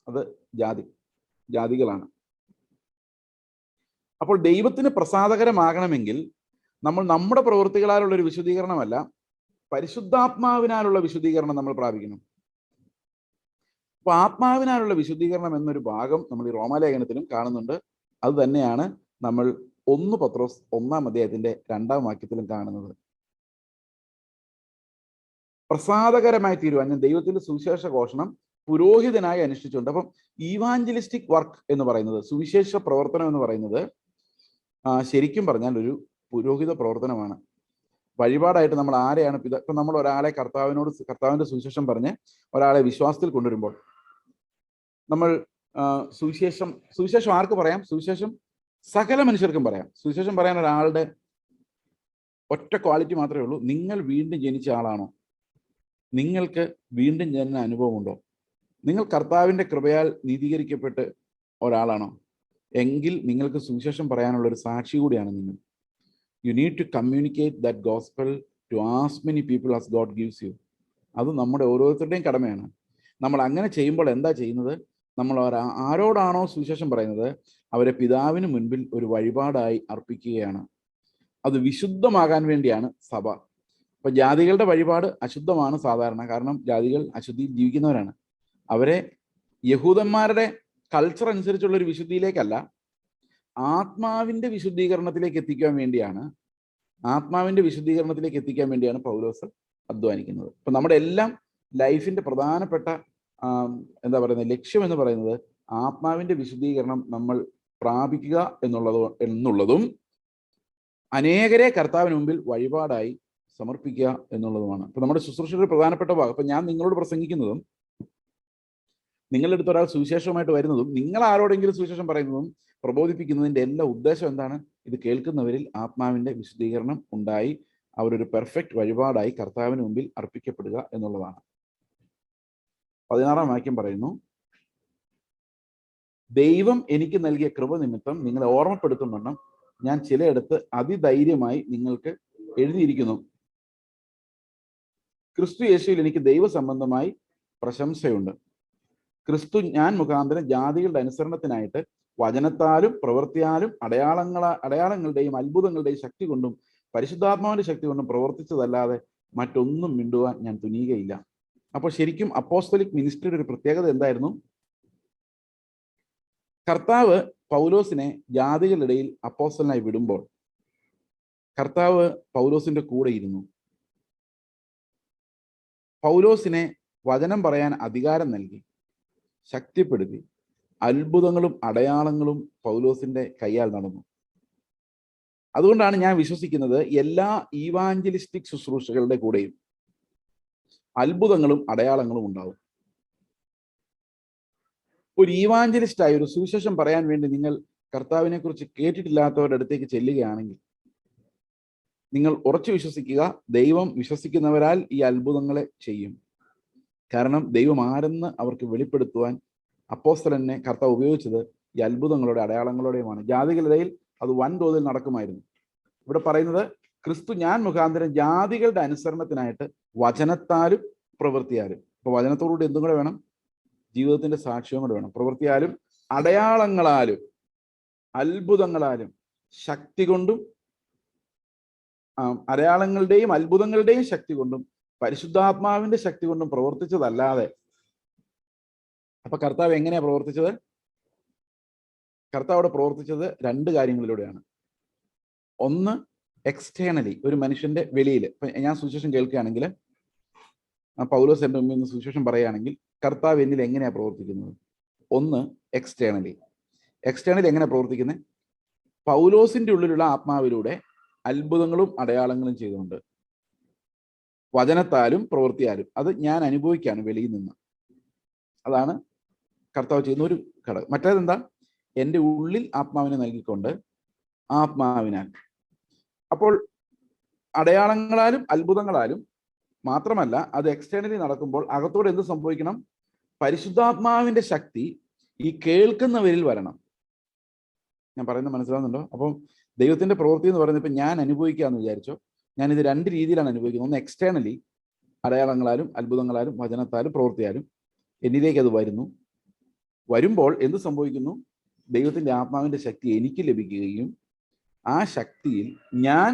അത് ജാതികളാണ്. അപ്പോൾ ദൈവത്തിന് പ്രസാദകരമാകണമെങ്കിൽ നമ്മൾ നമ്മുടെ പ്രവൃത്തികളാലുള്ള ഒരു വിശുദ്ധീകരണമല്ല, പരിശുദ്ധാത്മാവിനാലുള്ള വിശുദ്ധീകരണം നമ്മൾ പ്രാപിക്കണം. അപ്പൊ ആത്മാവിനാലുള്ള വിശുദ്ധീകരണം എന്നൊരു ഭാഗം നമ്മൾ ഈ റോമാലേഖനത്തിലും കാണുന്നുണ്ട്. അത് തന്നെയാണ് നമ്മൾ 1 പത്രോസ് 1-ാം അധ്യായത്തിന്റെ 2-ാം വാക്യത്തിലും കാണുന്നത്. പ്രസാദകരമായി തീരുവാൻ ഞാൻ ദൈവത്തിന്റെ സുവിശേഷ ഘോഷണം പുരോഹിതനായി അനുഷ്ഠിച്ചുകൊണ്ട്. അപ്പം ഈവാഞ്ചലിസ്റ്റിക് വർക്ക് എന്ന് പറയുന്നത്, സുവിശേഷ പ്രവർത്തനം എന്ന് പറയുന്നത് ശരിക്കും പറഞ്ഞാൽ ഒരു പുരോഹിത പ്രവർത്തനമാണ്. വഴിപാടായിട്ട് നമ്മൾ ആരെയാണ് ഇപ്പം നമ്മൾ ഒരാളെ കർത്താവിന്റെ സുവിശേഷം പറഞ്ഞ് ഒരാളെ വിശ്വാസത്തിൽ കൊണ്ടുവരുമ്പോൾ നമ്മൾ സുവിശേഷം ആർക്ക് പറയാം? സുവിശേഷം സകല മനുഷ്യർക്കും പറയാം. സുവിശേഷം പറയാൻ ഒരാളുടെ ഒറ്റ ക്വാളിറ്റി മാത്രമേ ഉള്ളൂ. നിങ്ങൾ വീണ്ടും ജനിച്ച ആളാണോ? നിങ്ങൾക്ക് വീണ്ടും ജനന അനുഭവമുണ്ടോ? നിങ്ങൾ കർത്താവിന്റെ കൃപയാൽ നീതീകരിക്കപ്പെട്ട് ഒരാളാണോ? എങ്കിൽ നിങ്ങൾക്ക് സുവിശേഷം പറയാനുള്ള ഒരു സാക്ഷി കൂടിയാണ് നിങ്ങൾ. You need to communicate that gospel to as many people as God gives you. അത് നമ്മുടെ ഓരോരുത്തരുടെയും കടമയാണ്. നമ്മൾ അങ്ങനെ ചെയ്യുമ്പോൾ എന്താ ചെയ്യുന്നത്? നമ്മൾ ആരോടാണോ സുവിശേഷം പറയുന്നത് അവരെ പിതാവിന് മുൻപിൽ ഒരു വഴിപാടായി അർപ്പിക്കുകയാണ്. അത് വിശുദ്ധമാകാൻ വേണ്ടിയാണ് സഭ. അപ്പൊ ജാതികളുടെ വഴിപാട് അശുദ്ധമാണ് സാധാരണ. കാരണം ജാതികൾ അശുദ്ധിയിൽ ജീവിക്കുന്നവരാണ്. അവരെ യഹൂദന്മാരുടെ കൾച്ചർ അനുസരിച്ചുള്ള ഒരു വിശുദ്ധിയിലേക്കല്ല, ആത്മാവിന്റെ വിശുദ്ധീകരണത്തിലേക്ക് എത്തിക്കാൻ വേണ്ടിയാണ് പൗലോസ് അധ്വാനിക്കുന്നത്. അപ്പൊ നമ്മുടെ എല്ലാം ലൈഫിന്റെ പ്രധാനപ്പെട്ട ലക്ഷ്യം എന്ന് പറയുന്നത് ആത്മാവിന്റെ വിശുദ്ധീകരണം നമ്മൾ പ്രാപിക്കുക എന്നുള്ളതും അനേകരെ കർത്താവിന് മുമ്പിൽ വഴിപാടായി സമർപ്പിക്കുക എന്നുള്ളതുമാണ്. അപ്പൊ നമ്മുടെ ശുശ്രൂഷയുടെ പ്രധാനപ്പെട്ട ഭാഗം. അപ്പൊ ഞാൻ നിങ്ങളോട് പ്രസംഗിക്കുന്നതും നിങ്ങളുടെ അടുത്ത് ഒരാൾ സുവിശേഷവുമായിട്ട് വരുന്നതും നിങ്ങൾ ആരോടെങ്കിലും സുവിശേഷം പറയുന്നതും പ്രബോധിപ്പിക്കുന്നതിന്റെ എല്ലാ ഉദ്ദേശം എന്താണ്? ഇത് കേൾക്കുന്നവരിൽ ആത്മാവിന്റെ വിശുദ്ധീകരണം ഉണ്ടായി അവരൊരു പെർഫെക്റ്റ് വഴിപാടായി കർത്താവിന് മുമ്പിൽ അർപ്പിക്കപ്പെടുക എന്നുള്ളതാണ്. 16-ാം വാക്യം പറയുന്നു, ദൈവം എനിക്ക് നൽകിയ കൃപ നിമിത്തം നിങ്ങളെ ഓർമ്മപ്പെടുത്തും വണ്ണം ഞാൻ ചിലയിടത്ത് അതിധൈര്യമായി നിങ്ങൾക്ക് എഴുതിയിരിക്കുന്നു. ക്രിസ്തു യേശുവിൽ എനിക്ക് ദൈവസംബന്ധമായി പ്രശംസയുണ്ട്. ക്രിസ്തു ഞാൻ മുഖാന്തരം ജാതികളുടെ അനുസരണത്തിനായിട്ട് വചനത്താലും പ്രവൃത്തിയാലും അടയാളങ്ങളുടെയും അത്ഭുതങ്ങളുടെയും ശക്തി കൊണ്ടും പരിശുദ്ധാത്മാവിന്റെ ശക്തി കൊണ്ടും പ്രവർത്തിച്ചതല്ലാതെ മറ്റൊന്നും മിണ്ടുവാൻ ഞാൻ തുനിയുകയില്ല. അപ്പോൾ ശരിക്കും അപ്പോസ്തലിക് മിനിസ്ട്രിയുടെ ഒരു പ്രത്യേകത എന്തായിരുന്നു? കർത്താവ് പൗലോസിനെ ജാതികളുടെ ഇടയിൽ അപ്പോസ്തലനായി വിടുമ്പോൾ കർത്താവ് പൗലോസിന്റെ കൂടെ ഇരുന്നു. പൗലോസിനെ വചനം പറയാൻ അധികാരം നൽകി, ശക്തിപ്പെടുത്തി. അത്ഭുതങ്ങളും അടയാളങ്ങളും പൗലോസിന്റെ കയ്യാൽ നടന്നു. അതുകൊണ്ടാണ് ഞാൻ വിശ്വസിക്കുന്നത് എല്ലാ ഈവാഞ്ചലിസ്റ്റിക് ശുശ്രൂഷകളുടെ കൂടെയും അത്ഭുതങ്ങളും അടയാളങ്ങളും ഉണ്ടാവും. ഒരു ഈവാഞ്ചലിസ്റ്റായി ഒരു സുവിശേഷം പറയാൻ വേണ്ടി നിങ്ങൾ കർത്താവിനെ കുറിച്ച് കേട്ടിട്ടില്ലാത്തവരുടെ അടുത്തേക്ക് ചെല്ലുകയാണെങ്കിൽ നിങ്ങൾ ഉറച്ചു വിശ്വസിക്കുക, ദൈവം വിശ്വസിക്കുന്നവരാൽ ഈ അത്ഭുതങ്ങളെ ചെയ്യും. കാരണം ദൈവം ആരെന്ന് അവർക്ക് വെളിപ്പെടുത്തുവാൻ അപ്പോസ്തലനെ കർത്താവ് ഉപയോഗിച്ചത് ഈ അത്ഭുതങ്ങളുടെ അടയാളങ്ങളോടെയുമാണ്. ജാതികളുടെ അത് വൻതോതിൽ നടക്കുമായിരുന്നു. ഇവിടെ പറയുന്നത് ക്രിസ്തു ഞാൻ മുഖാന്തരം ജാതികളുടെ അനുസരണത്തിനായിട്ട് വചനത്താലും പ്രവൃത്തിയാലും. അപ്പൊ വചനത്തോടുകൂടി എന്തും കൂടെ വേണം? ജീവിതത്തിന്റെ സാക്ഷ്യവും കൂടെ വേണം. പ്രവൃത്തിയാലും അടയാളങ്ങളാലും അത്ഭുതങ്ങളാലും ശക്തി കൊണ്ടും അടയാളങ്ങളുടെയും അത്ഭുതങ്ങളുടെയും ശക്തി കൊണ്ടും പരിശുദ്ധാത്മാവിന്റെ ശക്തി കൊണ്ടും പ്രവർത്തിച്ചതല്ലാതെ. അപ്പൊ കർത്താവ് എങ്ങനെയാ പ്രവർത്തിച്ചത്? കർത്താവ് അവിടെ പ്രവർത്തിച്ചത് രണ്ട് കാര്യങ്ങളിലൂടെയാണ്. ഒന്ന്, എക്സ്റ്റേണലി, ഒരു മനുഷ്യന്റെ വെളിയിൽ. ഇപ്പൊ ഞാൻ സുവിശേഷം കേൾക്കുകയാണെങ്കിൽ, പൗലോസ് എൻ്റെ മുമ്പിൽ നിന്ന് സുവിശേഷം പറയുകയാണെങ്കിൽ കർത്താവ് എന്നിൽ എങ്ങനെയാ പ്രവർത്തിക്കുന്നത്? ഒന്ന്, എക്സ്റ്റേണലി എങ്ങനെ പ്രവർത്തിക്കുന്നത്? പൗലോസിന്റെ ഉള്ളിലുള്ള ആത്മാവിലൂടെ അത്ഭുതങ്ങളും അടയാളങ്ങളും ചെയ്തുകൊണ്ട്, വചനത്താലും പ്രവൃത്തിയാലും. അത് ഞാൻ അനുഭവിക്കാണ് വെളിയിൽ നിന്ന്. അതാണ് കർത്താവ് ചെയ്യുന്ന ഒരു ഘടകം. മറ്റേതെന്താ? എൻ്റെ ഉള്ളിൽ ആത്മാവിനെ നൽകിക്കൊണ്ട് ആത്മാവിനാൽ. അപ്പോൾ അടയാളങ്ങളാലും അത്ഭുതങ്ങളാലും മാത്രമല്ല, അത് എക്സ്റ്റേണലി നടക്കുമ്പോൾ അകത്തോടെ എന്ത് സംഭവിക്കണം? പരിശുദ്ധാത്മാവിന്റെ ശക്തി ഈ കേൾക്കുന്നവരിൽ വരണം. ഞാൻ പറയുന്നത് മനസ്സിലാവുന്നുണ്ടോ? അപ്പം ദൈവത്തിന്റെ പ്രവൃത്തി എന്ന് പറയുന്നത് ഇപ്പം ഞാൻ അനുഭവിക്കാമെന്ന് വിചാരിച്ചോ, ഞാനിത് രണ്ട് രീതിയിലാണ് അനുഭവിക്കുന്നത്. ഒന്ന്, എക്സ്റ്റേണലി അടയാളങ്ങളാലും അത്ഭുതങ്ങളാലും വചനത്താലും പ്രവൃത്തിയാലും എന്നിലേക്ക് അത് വരുമ്പോൾ എന്ത് സംഭവിക്കുന്നു? ദൈവത്തിന്റെ ആത്മാവിന്റെ ശക്തി എനിക്ക് ലഭിക്കുകയും ആ ശക്തിയിൽ ഞാൻ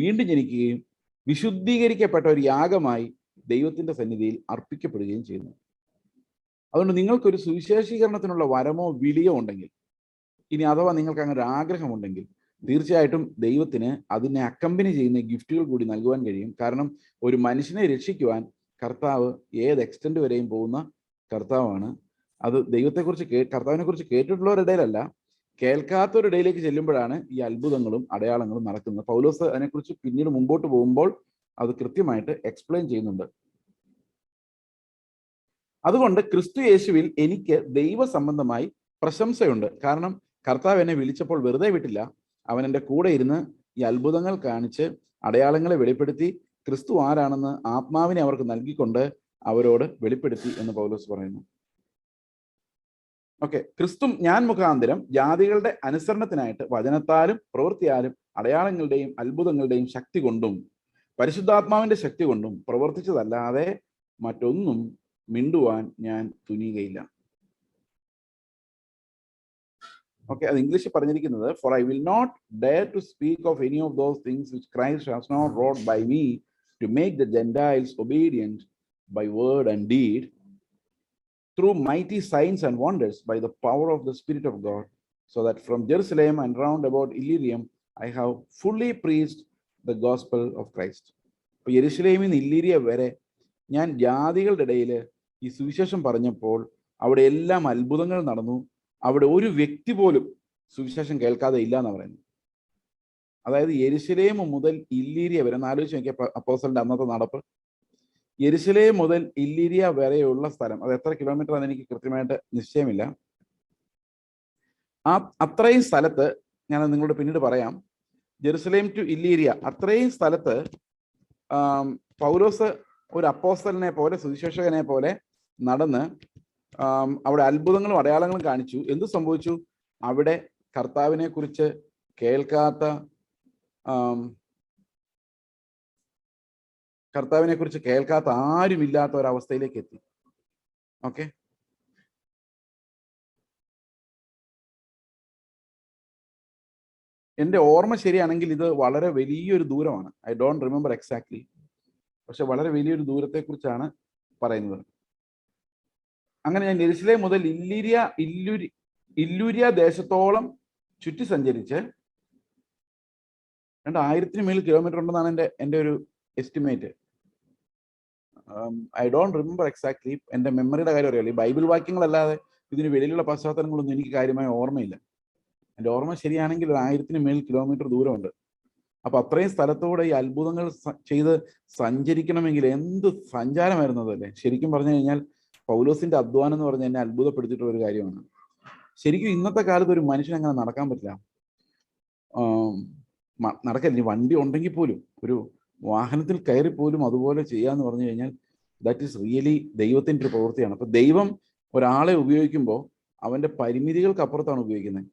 വീണ്ടും ജനിക്കുകയും വിശുദ്ധീകരിക്കപ്പെട്ട ഒരു യാഗമായി ദൈവത്തിന്റെ സന്നിധിയിൽ അർപ്പിക്കപ്പെടുകയും ചെയ്യുന്നു. അതുകൊണ്ട് നിങ്ങൾക്കൊരു സുവിശേഷീകരണത്തിനുള്ള വരമോ വിളിയോ ഉണ്ടെങ്കിൽ, ഇനി അഥവാ നിങ്ങൾക്ക് അങ്ങനെ ഒരു ആഗ്രഹമുണ്ടെങ്കിൽ, തീർച്ചയായിട്ടും ദൈവത്തിന് അതിനെ അക്കമ്പനി ചെയ്യുന്ന ഗിഫ്റ്റുകൾ കൂടി നൽകുവാൻ കഴിയും. കാരണം ഒരു മനുഷ്യനെ രക്ഷിക്കുവാൻ കർത്താവ് ഏത് എക്സ്റ്റെന്റ് വരെയും പോകുന്ന കർത്താവാണ്. അത് ദൈവത്തെക്കുറിച്ച് കർത്താവിനെ കുറിച്ച് കേട്ടിട്ടുള്ളവരുടെ ഇടയിലല്ല, കേൾക്കാത്തവരുടെ ഇടയിലേക്ക് ചെല്ലുമ്പോഴാണ് ഈ അത്ഭുതങ്ങളും അടയാളങ്ങളും നടക്കുന്നത്. പൗലോസ് അതിനെക്കുറിച്ച് പിന്നീട് മുമ്പോട്ട് പോകുമ്പോൾ അത് കൃത്യമായിട്ട് എക്സ്പ്ലെയിൻ ചെയ്യുന്നുണ്ട്. അതുകൊണ്ട് ക്രിസ്തു യേശുവിൽ എനിക്ക് ദൈവസംബന്ധമായി പ്രശംസയുണ്ട്. കാരണം കർത്താവ് എന്നെ വിളിച്ചപ്പോൾ വെറുതെ വിട്ടില്ല. അവൻ എൻ്റെ കൂടെ ഇരുന്ന് ഈ അത്ഭുതങ്ങൾ കാണിച്ച് അടയാളങ്ങളെ വെളിപ്പെടുത്തി ക്രിസ്തു ആരാണെന്ന് ആത്മാവിനെ അവർക്ക് നൽകിക്കൊണ്ട് അവരോട് വെളിപ്പെടുത്തി എന്ന് പൗലോസ് പറയുന്നു. ഓക്കെ, ക്രിസ്തു ഞാൻ മുഖാന്തരം ജാതികളുടെ അനുസരണത്തിനായിട്ട് വചനത്താലും പ്രവൃത്തിയാലും അടയാളങ്ങളുടെയും അത്ഭുതങ്ങളുടെയും ശക്തി കൊണ്ടും പരിശുദ്ധാത്മാവിന്റെ ശക്തി കൊണ്ടും പ്രവർത്തിച്ചതല്ലാതെ മറ്റൊന്നും മിണ്ടുവാൻ ഞാൻ തുനിയുകയില്ല. ഓക്കെ, അത് ഇംഗ്ലീഷിൽ പറഞ്ഞിരിക്കുന്നത്, for I will not dare to speak of any of those things which Christ has not wrought by me to make the Gentiles obedient by word and deed through mighty signs and wonders by the power of the Spirit of God, so that from Jerusalem and round about Illyricum I have fully preached the gospel of Christ. ഇപ്പൊ യെരുശലേമിൽ നിന്ന് ഇല്ലീരിയ വരെ ഞാൻ ജാതികളുടെ ഇടയിൽ ഈ സുവിശേഷം പറഞ്ഞപ്പോൾ അവിടെ എല്ലാം അത്ഭുതങ്ങൾ നടന്നു. അവിടെ ഒരു വ്യക്തി പോലും സുവിശേഷം കേൾക്കാതെ ഇല്ല എന്ന് പറയുന്നു. അതായത് യെരുശലേം മുതൽ ഇല്ലീരിയ വരെ, ആലോചിച്ച് നോക്കിയ അപ്പോസ്തലന്റെ അന്നത്തെ നടപ്പ്. യെരുശലേം മുതൽ ഇല്ലീരിയ വരെയുള്ള സ്ഥലം, അത് എത്ര കിലോമീറ്റർ ആണെന്ന് എനിക്ക് കൃത്യമായിട്ട് നിശ്ചയമില്ല. അത്രയും സ്ഥലത്ത്, ഞാൻ നിങ്ങളോട് പിന്നീട് പറയാം, ജെറുസലേം ടു ഇല്ലീരിയ, അത്രയും സ്ഥലത്ത് പൗലോസ് ഒരു അപ്പോസ്തലനെ പോലെ, സുവിശേഷകനെ പോലെ നടന്ന് അവിടെ അത്ഭുതങ്ങളും അടയാളങ്ങളും കാണിച്ചു. എന്ത് സംഭവിച്ചു? അവിടെ കർത്താവിനെ കുറിച്ച് കേൾക്കാത്ത ആരുമില്ലാത്ത ഒരവസ്ഥയിലേക്ക് എത്തി. ഓക്കെ, എൻ്റെ ഓർമ്മ ശരിയാണെങ്കിൽ ഇത് വളരെ വലിയൊരു ദൂരമാണ്. ഐ ഡോണ്ട് റിമെമ്പർ എക്സാക്ട്ലി, പക്ഷെ വളരെ വലിയൊരു ദൂരത്തെക്കുറിച്ചാണ് പറയുന്നത്. അങ്ങനെ ഞാൻ യെരുശലേം മുതൽ ഇല്ലൂരിയ ദേശത്തോളം ചുറ്റി സഞ്ചരിച്ച് 2000 മേൽ കിലോമീറ്റർ ഉണ്ടെന്നാണ് എൻ്റെ ഒരു estimate. I don't remember exactly. എൻ്റെ മെമ്മറിയുടെ കാര്യം അറിയാലോ, ഈ ബൈബിൾ വാക്യങ്ങളല്ലാതെ ഇതിന് വെളിയിലുള്ള പശ്ചാത്തലങ്ങളൊന്നും എനിക്ക് കാര്യമായ ഓർമ്മയില്ല. എൻ്റെ ഓർമ്മ ശരിയാണെങ്കിൽ 1000 മേൽ കിലോമീറ്റർ ദൂരമുണ്ട്. അപ്പൊ അത്രയും സ്ഥലത്തൂടെ ഈ അത്ഭുതങ്ങൾ ചെയ്ത് സഞ്ചരിക്കണമെങ്കിൽ എന്ത് സഞ്ചാരമായിരുന്നതല്ലേ. ശരിക്കും പറഞ്ഞു കഴിഞ്ഞാൽ പൗലോസിന്റെ അധ്വാനം എന്ന് പറഞ്ഞാൽ എന്നെ അത്ഭുതപ്പെടുത്തിയിട്ടുള്ള ഒരു കാര്യമാണ്. ശരിക്കും ഇന്നത്തെ കാലത്ത് ഒരു മനുഷ്യൻ അങ്ങനെ നടക്കാൻ പറ്റില്ല, നടക്കില്ല. ഇനി വണ്ടി ഉണ്ടെങ്കിൽ പോലും, ഒരു വാഹനത്തിൽ കയറി പോലും അതുപോലെ ചെയ്യാന്ന് പറഞ്ഞു കഴിഞ്ഞാൽ ദാറ്റ് ഈസ് റിയലി ദൈവത്തിൻ്റെ ഒരു പ്രവൃത്തിയാണ്. അപ്പൊ ദൈവം ഒരാളെ ഉപയോഗിക്കുമ്പോൾ അവന്റെ പരിമിതികൾക്ക് അപ്പുറത്താണ് ഉപയോഗിക്കുന്നത്.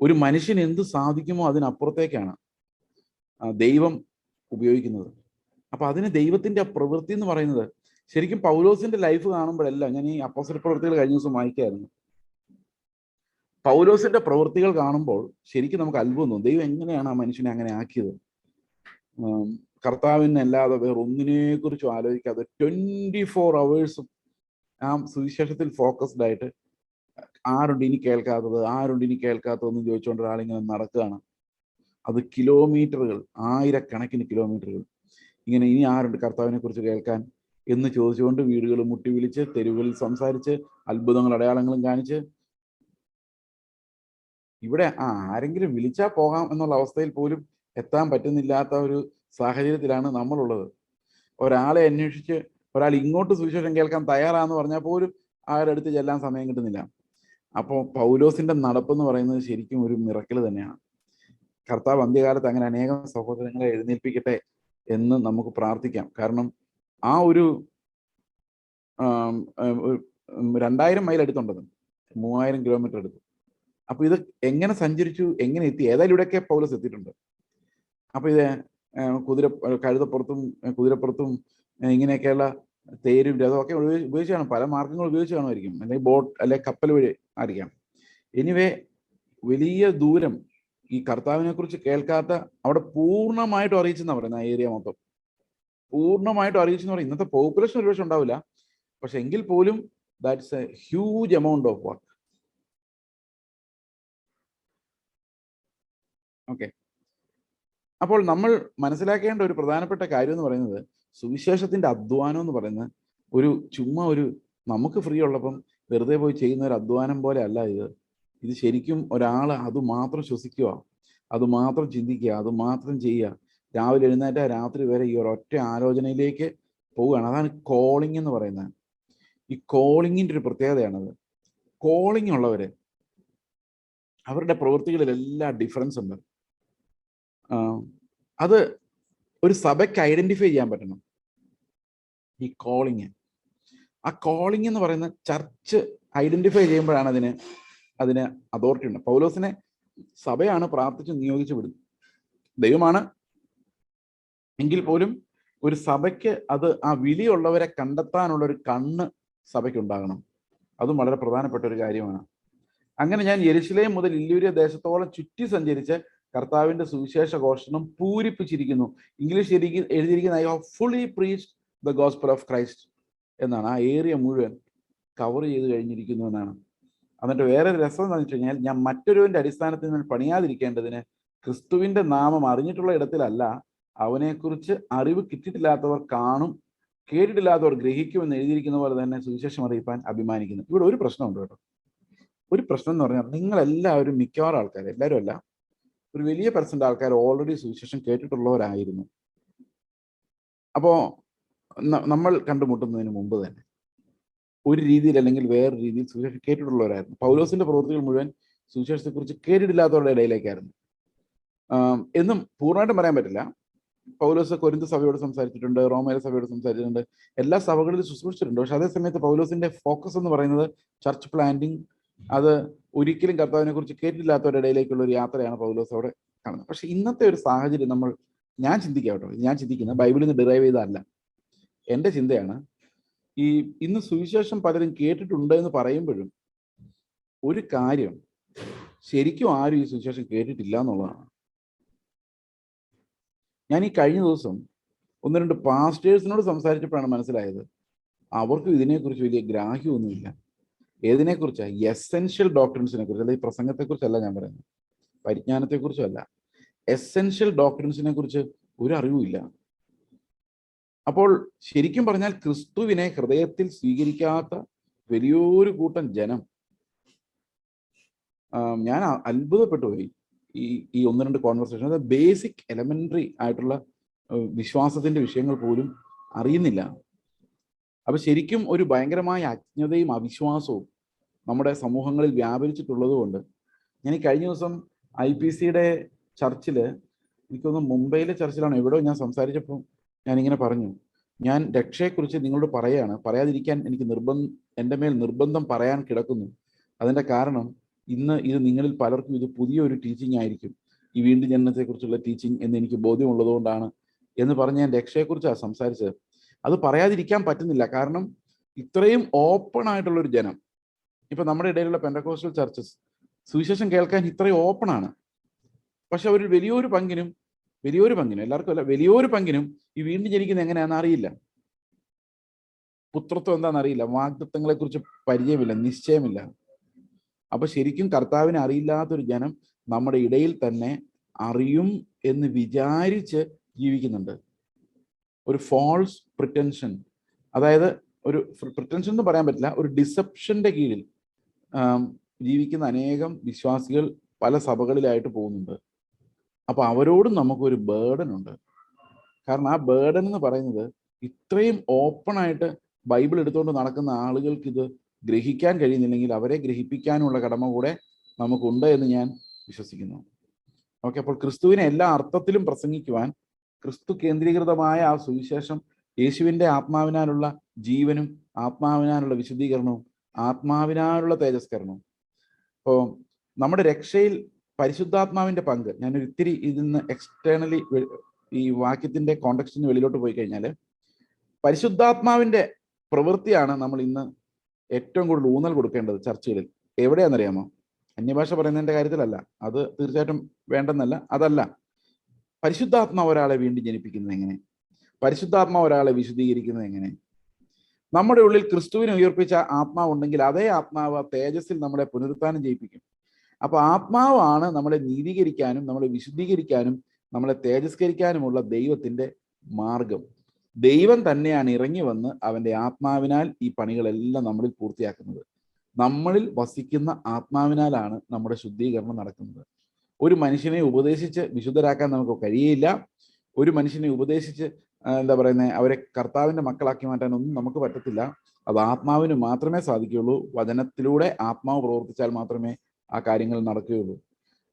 ഒരു മനുഷ്യൻ എന്ത് സാധിക്കുമോ അതിനപ്പുറത്തേക്കാണ് ദൈവം ഉപയോഗിക്കുന്നത്. അപ്പൊ അതിന് ദൈവത്തിന്റെ ആ പ്രവൃത്തി എന്ന് പറയുന്നത്, ശരിക്കും പൗലോസിന്റെ ലൈഫ് കാണുമ്പോഴല്ല, ഞാൻ ഈ അപ്പോസ്തല പ്രവൃത്തികൾ കഴിഞ്ഞ ദിവസം വായിക്കായിരുന്നു, പൗലോസിന്റെ പ്രവൃത്തികൾ കാണുമ്പോൾ ശരിക്കും നമുക്ക് അത്ഭുതം തോന്നും. ദൈവം എങ്ങനെയാണ് ആ മനുഷ്യനെ അങ്ങനെ ആക്കിയത്? കർത്താവിനല്ലാതെ വേറെ ഒന്നിനെ കുറിച്ചും ആലോചിക്കാതെ 24 hours ആ സുവിശേഷത്തിൽ ഫോക്കസ്ഡ് ആയിട്ട്, ആരുണ്ട് ഇനി കേൾക്കാത്തതെന്ന് ചോദിച്ചുകൊണ്ട് ഒരാളിങ്ങനെ നടക്കുകയാണ്. അത് കിലോമീറ്ററുകൾ, ആയിരക്കണക്കിന് കിലോമീറ്ററുകൾ ഇങ്ങനെ, ഇനി ആരുണ്ട് കർത്താവിനെ കുറിച്ച് കേൾക്കാൻ എന്ന് ചോദിച്ചുകൊണ്ട് വീടുകൾ മുട്ടി വിളിച്ച്, തെരുവുകളിൽ സംസാരിച്ച്, അത്ഭുതങ്ങൾ അടയാളങ്ങളും കാണിച്ച്, ഇവിടെ ആരെങ്കിലും വിളിച്ചാൽ പോകാം എന്നുള്ള അവസ്ഥയിൽ പോലും എത്താൻ പറ്റുന്നില്ലാത്ത ഒരു സാഹചര്യത്തിലാണ് നമ്മളുള്ളത്. ഒരാളെ അന്വേഷിച്ച് ഒരാൾ ഇങ്ങോട്ട് സുവിശേഷം കേൾക്കാൻ തയ്യാറാന്ന് പറഞ്ഞാൽ പോലും ആരുടെ അടുത്ത് ചെല്ലാൻ സമയം കിട്ടുന്നില്ല. അപ്പോൾ പൗലോസിന്റെ നടപ്പെന്ന് പറയുന്നത് ശരിക്കും ഒരു മിറക്കിൾ തന്നെയാണ്. കർത്താവ് അന്ത്യകാലത്ത് അങ്ങനെ അനേകം സഹോദരങ്ങളെ എഴുന്നേൽപ്പിക്കട്ടെ എന്ന് നമുക്ക് പ്രാർത്ഥിക്കാം. കാരണം ആ ഒരു 2000 മൈൽ അടുത്തുണ്ടത്, 3000 കിലോമീറ്റർ എടുത്തു. അപ്പൊ ഇത് എങ്ങനെ സഞ്ചരിച്ചു, എങ്ങനെ എത്തി? ഏതായാലും ഇവിടെയൊക്കെ പൗലോസ് എത്തിയിട്ടുണ്ട്. അപ്പൊ ഇത് കുതിരപ്പുറത്തും ഇങ്ങനെയൊക്കെയുള്ള തേരും രഥമൊക്കെ ഉപയോഗിച്ച് കാണും, പല മാർഗങ്ങൾ ഉപയോഗിച്ച് കാണുമായിരിക്കും, അല്ലെങ്കിൽ ബോട്ട് അല്ലെങ്കിൽ കപ്പൽ വഴി ആയിരിക്കാം. എനിവേ വലിയ ദൂരം ഈ കർത്താവിനെ കുറിച്ച് കേൾക്കാത്ത, അവിടെ പൂർണ്ണമായിട്ടും അറിയിച്ചെന്നാ പറയുന്നത്. ആ ഏരിയ മൊത്തം പൂർണ്ണമായിട്ടും അറിയിച്ചെന്ന് പറയും. ഇന്നത്തെ പോപ്പുലേഷൻ ഒരുപക്ഷെ ഉണ്ടാവില്ല, പക്ഷെ എങ്കിൽ പോലും that's A huge amount of work. Okay, അപ്പോൾ നമ്മൾ മനസ്സിലാക്കേണ്ട ഒരു പ്രധാനപ്പെട്ട കാര്യം എന്ന് പറയുന്നത്, സുവിശേഷത്തിന്റെ അധ്വാനം എന്ന് പറയുന്നത് ചുമ്മാ ഒരു നമുക്ക് ഫ്രീ ഉള്ളപ്പം വെറുതെ പോയി ചെയ്യുന്ന ഒരു അധ്വാനം പോലെ അല്ല ഇത് ശരിക്കും ഒരാൾ അത് മാത്രം ശ്വസിക്കുക, അത് മാത്രം ചിന്തിക്കുക, അത് മാത്രം ചെയ്യുക. രാവിലെ എഴുന്നേറ്റ രാത്രി വരെ ഈ ഒരൊറ്റ ആലോചനയിലേക്ക് പോവുകയാണ്. അതാണ് കോളിംഗ് എന്ന് പറയുന്നത്. ഈ കോളിങ്ങിൻ്റെ ഒരു പ്രത്യേകതയാണത്. കോളിംഗ് ഉള്ളവര് അവരുടെ പ്രവൃത്തികളിലെല്ലാം ഡിഫറൻസ് ഉണ്ട്. അത് ഒരു സഭയ്ക്ക് ഐഡന്റിഫൈ ചെയ്യാൻ പറ്റണം ഈ കോളിങ്. ആ കോളിംഗ് എന്ന് പറയുന്ന ചർച്ച് ഐഡന്റിഫൈ ചെയ്യുമ്പോഴാണ് അതിന് അതോറിറ്റി ഉണ്ട്. പൗലോസിനെ സഭയാണ് പ്രാർത്ഥിച്ച് നിയോഗിച്ചു വിടുന്നത്, ദൈവമാണ്. എങ്കിൽ പോലും ഒരു സഭയ്ക്ക് ആ വിളിയുള്ളവരെ കണ്ടെത്താനുള്ള ഒരു കണ്ണ് സഭയ്ക്ക് ഉണ്ടാകണം. അതും വളരെ പ്രധാനപ്പെട്ട ഒരു കാര്യമാണ്. അങ്ങനെ ഞാൻ യെരുശലേം മുതൽ ഇല്യൂരിയ ദേശത്തോളം ചുറ്റി സഞ്ചരിച്ച് കർത്താവിന്റെ സുവിശേഷ ഘോഷണം പൂരിപ്പിച്ചിരിക്കുന്നു. ഇംഗ്ലീഷ് എഴുതിയിരിക്കുന്ന I have fully preached the gospel of Christ എന്നാണ്. ആ ഏരിയ മുഴുവൻ കവർ ചെയ്ത് കഴിഞ്ഞിരിക്കുന്നു എന്നാണ്. എന്നിട്ട് വേറെ രസം എന്താണെന്ന് വെച്ച് കഴിഞ്ഞാൽ, ഞാൻ മറ്റൊരുവന്റെ അടിസ്ഥാനത്തിൽ നിന്ന് പണിയാതിരിക്കേണ്ടതിന് ക്രിസ്തുവിന്റെ നാമം അറിഞ്ഞിട്ടുള്ള ഇടത്തിലല്ല, അവനെക്കുറിച്ച് അറിവ് കിട്ടിയിട്ടില്ലാത്തവർ കാണും, കേട്ടിട്ടില്ലാത്തവർ ഗ്രഹിക്കുമെന്ന് എഴുതിയിരിക്കുന്ന പോലെ തന്നെ സുവിശേഷം അറിയിപ്പാൻ അഭിമാനിക്കുന്നു. ഇവിടെ ഒരു പ്രശ്നമുണ്ട് കേട്ടോ. ഒരു പ്രശ്നം എന്ന് പറഞ്ഞാൽ, നിങ്ങളെല്ലാവരും, മിക്കവാറും ആൾക്കാർ, എല്ലാവരും അല്ല, ഒരു വലിയ പെർസെന്റ് ആൾക്കാർ ഓൾറെഡി സുവിശേഷം കേട്ടിട്ടുള്ളവരായിരുന്നു. അപ്പോൾ നമ്മൾ കണ്ടുമുട്ടുന്നതിന് മുമ്പ് തന്നെ ഒരു രീതിയിൽ അല്ലെങ്കിൽ വേറൊരു രീതിയിൽ സുവിശേഷം കേട്ടിട്ടുള്ളവരായിരുന്നു. പൗലോസിന്റെ പ്രവൃത്തികൾ മുഴുവൻ സുവിശേഷത്തെക്കുറിച്ച് കേട്ടിട്ടില്ലാത്തവരുടെ ഇടയിലേക്കായിരുന്നു. എന്നും പൂർണ്ണമായിട്ടും പറയാൻ പറ്റില്ല. പൗലോസ് കൊരിന്ത് സഭയോട് സംസാരിച്ചിട്ടുണ്ട്, റോമയിലെ സഭയോട് സംസാരിച്ചിട്ടുണ്ട്, എല്ലാ സഭകളിലും ശുശ്രൂഷിച്ചിട്ടുണ്ട്. പക്ഷെ അതേ സമയത്ത് പൗലോസിന്റെ ഫോക്കസ് എന്ന് പറയുന്നത് ചർച്ച് പ്ലാന്റിങ്, അത് ഒരിക്കലും കർത്താവിനെ കുറിച്ച് കേട്ടിട്ടില്ലാത്തവരുടെ ഇടയിലേക്കുള്ള ഒരു യാത്രയാണ് പൗലോസ് അവിടെ കാണുന്നത്. പക്ഷെ ഇന്നത്തെ ഒരു സാഹചര്യം ഞാൻ ചിന്തിക്കാം കേട്ടോ, ഞാൻ ചിന്തിക്കുന്നത് ബൈബിളിൽ നിന്ന് ഡിറൈവ് ചെയ്തതല്ല, എൻ്റെ ചിന്തയാണ്. ഇന്ന് സുവിശേഷം പലരും കേട്ടിട്ടുണ്ട് എന്ന് പറയുമ്പോഴും ഒരു കാര്യം, ശരിക്കും ആരും ഈ സുവിശേഷം കേട്ടിട്ടില്ല എന്നുള്ളതാണ്. ഞാൻ ഈ കഴിഞ്ഞ ദിവസം 1-2 പാസ്റ്റേഴ്സിനോട് സംസാരിച്ചപ്പോഴാണ് മനസ്സിലായത്, അവർക്കും ഇതിനെക്കുറിച്ച് വലിയ ഗ്രാഹ്യമൊന്നുമില്ല. ഏതിനെക്കുറിച്ചാണ്? എസെൻഷ്യൽ ഡോക്ട്രിൻസിനെ കുറിച്ച്. അല്ല, ഈ പ്രസംഗത്തെക്കുറിച്ചല്ല ഞാൻ പറയുന്നത്, പരിജ്ഞാനത്തെക്കുറിച്ചല്ല, എസെൻഷ്യൽ ഡോക്ട്രിൻസിനെ കുറിച്ച് ഒരു അറിവുമില്ല. അപ്പോൾ ശരിക്കും പറഞ്ഞാൽ ക്രിസ്തുവിനെ ഹൃദയത്തിൽ സ്വീകരിക്കാത്ത വലിയൊരു കൂട്ടം ജനം, ഞാൻ അത്ഭുതപ്പെട്ടു പോയി. ഈ 1-2 കോൺവെർസേഷൻ, അത് ബേസിക് എലമെന്ററി ആയിട്ടുള്ള വിശ്വാസത്തിന്റെ വിഷയങ്ങൾ പോലും അറിയുന്നില്ല. അപ്പൊ ശരിക്കും ഒരു ഭയങ്കരമായ അജ്ഞതയും അവിശ്വാസവും നമ്മുടെ സമൂഹങ്ങളിൽ വ്യാപരിച്ചിട്ടുള്ളത് കൊണ്ട്, ഞാൻ ഈ കഴിഞ്ഞ ദിവസം IPCയുടെ ചർച്ചില്, എനിക്കൊന്ന് മുംബൈയിലെ ചർച്ചിലാണ് എവിടെയോ ഞാൻ സംസാരിച്ചപ്പോൾ ഞാനിങ്ങനെ പറഞ്ഞു, ഞാൻ രക്ഷയെക്കുറിച്ച് നിങ്ങളോട് പറയാതിരിക്കാൻ എനിക്ക് എൻ്റെ മേൽ നിർബന്ധം പറയാൻ കിടക്കുന്നു. അതിൻ്റെ കാരണം, ഇന്ന് ഇത് നിങ്ങളിൽ പലർക്കും ഇത് പുതിയൊരു ടീച്ചിങ് ആയിരിക്കും, ഈ വീണ്ടും ജനനത്തെക്കുറിച്ചുള്ള ടീച്ചിങ് എന്ന് എനിക്ക് ബോധ്യമുള്ളത് കൊണ്ടാണ് എന്ന് പറഞ്ഞ് ഞാൻ രക്ഷയെക്കുറിച്ചാണ് സംസാരിച്ചത്. അത് പറയാതിരിക്കാൻ പറ്റുന്നില്ല. കാരണം ഇത്രയും ഓപ്പൺ ആയിട്ടുള്ളൊരു ജനം, ഇപ്പൊ നമ്മുടെ ഇടയിലുള്ള പെന്തക്കോസ്റ്റൽ ചർച്ചസ് സുവിശേഷം കേൾക്കാൻ ഇത്രയും ഓപ്പണാണ്. പക്ഷെ അവർ വലിയൊരു പങ്കിനും, എല്ലാവർക്കും അല്ല, വലിയൊരു പങ്കിനും ഈ വീണ്ടും ജനിക്കുന്നത് എങ്ങനെയാണെന്ന് അറിയില്ല, പുത്രത്വം എന്താണെന്ന് അറിയില്ല, വാഗ്ദത്തങ്ങളെ കുറിച്ച് പരിചയമില്ല, നിശ്ചയമില്ല. അപ്പൊ ശരിക്കും കർത്താവിനെ അറിയില്ലാത്തൊരു ജനം നമ്മുടെ ഇടയിൽ തന്നെ അറിയും എന്ന് വിചാരിച്ച് ജീവിക്കുന്നുണ്ട്. ഒരു ഫോൾസ് പ്രിറ്റൻഷൻ, അതായത് ഒരു പ്രിറ്റൻഷൻ എന്ന് പറയാൻ പറ്റില്ല, ഒരു ഡിസെപ്ഷന്റെ കീഴിൽ ജീവിക്കുന്ന അനേകം വിശ്വാസികൾ പല സഭകളിലായിട്ട് പോകുന്നുണ്ട്. അപ്പൊ അവരോടും നമുക്കൊരു ബേർഡൻ ഉണ്ട്. കാരണം ആ ബേർഡൻ എന്ന് പറയുന്നത്, ഇത്രയും ഓപ്പൺ ആയിട്ട് ബൈബിൾ എടുത്തുകൊണ്ട് നടക്കുന്ന ആളുകൾക്ക് ഇത് ഗ്രഹിക്കാൻ കഴിയുന്നില്ലെങ്കിൽ അവരെ ഗ്രഹിപ്പിക്കാനുള്ള കടമ കൂടെ നമുക്കുണ്ട് എന്ന് ഞാൻ വിശ്വസിക്കുന്നു. ഓക്കെ, അപ്പോൾ ക്രിസ്തുവിനെ എല്ലാ അർത്ഥത്തിലും പ്രസംഗിക്കുവാൻ, ക്രിസ്തു കേന്ദ്രീകൃതമായ ആ സുവിശേഷം, യേശുവിൻ്റെ ആത്മാവിനാലുള്ള ജീവനും ആത്മാവിനാലുള്ള വിശുദ്ധീകരണവും ആത്മാവിനാലുള്ള തേജസ്കരണവും. അപ്പോൾ നമ്മുടെ രക്ഷയിൽ പരിശുദ്ധാത്മാവിന്റെ പങ്ക്, ഞാനൊരു ഇത്തിരി ഇതിന്ന് എക്സ്റ്റേണലി ഈ വാക്യത്തിന്റെ കോണ്ടെക്സ്റ്റിന് വെളിയിലോട്ട് പോയി കഴിഞ്ഞാൽ, പരിശുദ്ധാത്മാവിന്റെ പ്രവൃത്തിയാണ് നമ്മൾ ഇന്ന് ഏറ്റവും കൂടുതൽ ഊന്നൽ കൊടുക്കേണ്ടത് ചർച്ചകളിൽ. എവിടെയാണെന്നറിയാമോ? അന്യഭാഷ പറയുന്നതിന്റെ കാര്യത്തിലല്ല, അത് തീർച്ചയായിട്ടും വേണ്ടെന്നല്ല, അതല്ല. പരിശുദ്ധാത്മാവ് ഒരാളെ വീണ്ടും ജനിപ്പിക്കുന്നത് എങ്ങനെ? പരിശുദ്ധാത്മാവ് ഒരാളെ വിശുദ്ധീകരിക്കുന്നത് എങ്ങനെ? നമ്മുടെ ഉള്ളിൽ ക്രിസ്തുവിനെ ഉയർപ്പിച്ച ആത്മാവ് ഉണ്ടെങ്കിൽ അതേ ആത്മാവ് തേജസ്സിൽ നമ്മളെ പുനരുത്ഥാനം ചെയ്യിപ്പിക്കും. അപ്പൊ ആത്മാവാണ് നമ്മളെ നീതീകരിക്കാനും നമ്മളെ വിശുദ്ധീകരിക്കാനും നമ്മളെ തേജസ്കരിക്കാനുമുള്ള ദൈവത്തിന്റെ മാർഗം. ദൈവം തന്നെയാണ് ഇറങ്ങി വന്ന് അവന്റെ ആത്മാവിനാൽ ഈ പണികളെല്ലാം നമ്മളിൽ പൂർത്തിയാക്കുന്നത്. നമ്മളിൽ വസിക്കുന്ന ആത്മാവിനാലാണ് നമ്മുടെ ശുദ്ധീകരണം നടക്കുന്നത്. ഒരു മനുഷ്യനെ ഉപദേശിച്ച് വിശുദ്ധരാക്കാൻ നമുക്ക് കഴിയില്ല. ഒരു മനുഷ്യനെ ഉപദേശിച്ച് എന്താ പറയുന്നത്, അവരെ കർത്താവിന്റെ മക്കളാക്കി മാറ്റാനൊന്നും നമുക്ക് പറ്റത്തില്ല. അത് ആത്മാവിന് മാത്രമേ സാധിക്കുകയുള്ളൂ. വചനത്തിലൂടെ ആത്മാവ് പ്രവർത്തിച്ചാൽ മാത്രമേ ആ കാര്യങ്ങൾ നടക്കുകയുള്ളൂ.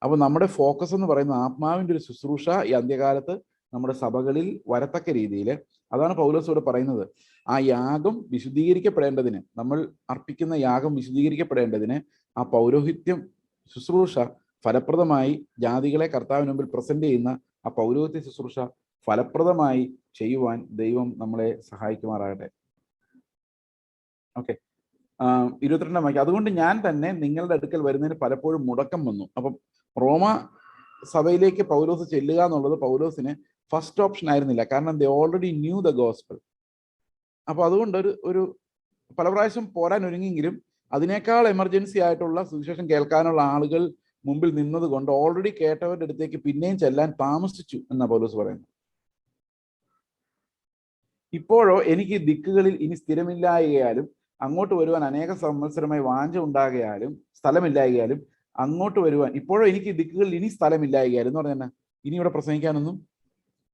അപ്പൊ നമ്മുടെ ഫോക്കസ് എന്ന് പറയുന്ന ആത്മാവിന്റെ ഒരു ശുശ്രൂഷ ഈ അന്ത്യകാലത്ത് നമ്മുടെ സഭകളിൽ വരത്തക്ക രീതിയിൽ, അതാണ് പൗലോസ് ഇവിടെ പറയുന്നത്. ആ യാഗം വിശുദ്ധീകരിക്കപ്പെടേണ്ടതിന്, നമ്മൾ അർപ്പിക്കുന്ന യാഗം വിശുദ്ധീകരിക്കപ്പെടേണ്ടതിന് ആ പൗരോഹിത്യം ശുശ്രൂഷ ഫലപ്രദമായി ജാതികളെ കർത്താവിന് മുമ്പിൽ പ്രസന്റ് ചെയ്യുന്ന ആ പൗരോഹിത്യ ശുശ്രൂഷ ഫലപ്രദമായി ചെയ്യുവാൻ ദൈവം നമ്മളെ സഹായിക്കുമാറാകട്ടെ. ഓക്കെ, 22-ാം വാക്യം. അതുകൊണ്ട് ഞാൻ തന്നെ നിങ്ങളുടെ അടുക്കൽ വരുന്നതിന് പലപ്പോഴും മുടക്കം വന്നു. അപ്പം റോമ സഭയിലേക്ക് പൗലോസ് ചെല്ലുക എന്നുള്ളത് പൗലോസിന് ഫസ്റ്റ് ഓപ്ഷൻ ആയിരുന്നില്ല. കാരണം ദേ ഓൾറെഡി ന്യൂ ദ ഗോസ്പൽ. അപ്പൊ അതുകൊണ്ട് ഒരു പല പ്രാവശ്യം പോരാൻ ഒരുങ്ങിയെങ്കിലും അതിനേക്കാൾ എമർജൻസി ആയിട്ടുള്ള സുവിശേഷം കേൾക്കാനുള്ള ആളുകൾ മുമ്പിൽ നിന്നത് കൊണ്ട് ഓൾറെഡി കേട്ടവരുടെ അടുത്തേക്ക് പിന്നെയും ചെല്ലാൻ താമസിച്ചു എന്നാ പൗലോസ് പറയുന്നത്. ഇപ്പോഴോ എനിക്ക് ദിക്കുകളിൽ ഇനി സ്ഥിരമില്ലായകയാലും അങ്ങോട്ട് വരുവാൻ അനേക സംവത്സരമായി വാഞ്ച ഉണ്ടാകയാലും സ്ഥലമില്ലായകയാലും അങ്ങോട്ട് വരുവാൻ, ഇപ്പോഴോ എനിക്ക് ദിക്കുകളിൽ ഇനി സ്ഥലമില്ലായകയാലും എന്ന് പറഞ്ഞാൽ ഇനി ഇവിടെ പ്രസംഗിക്കാനൊന്നും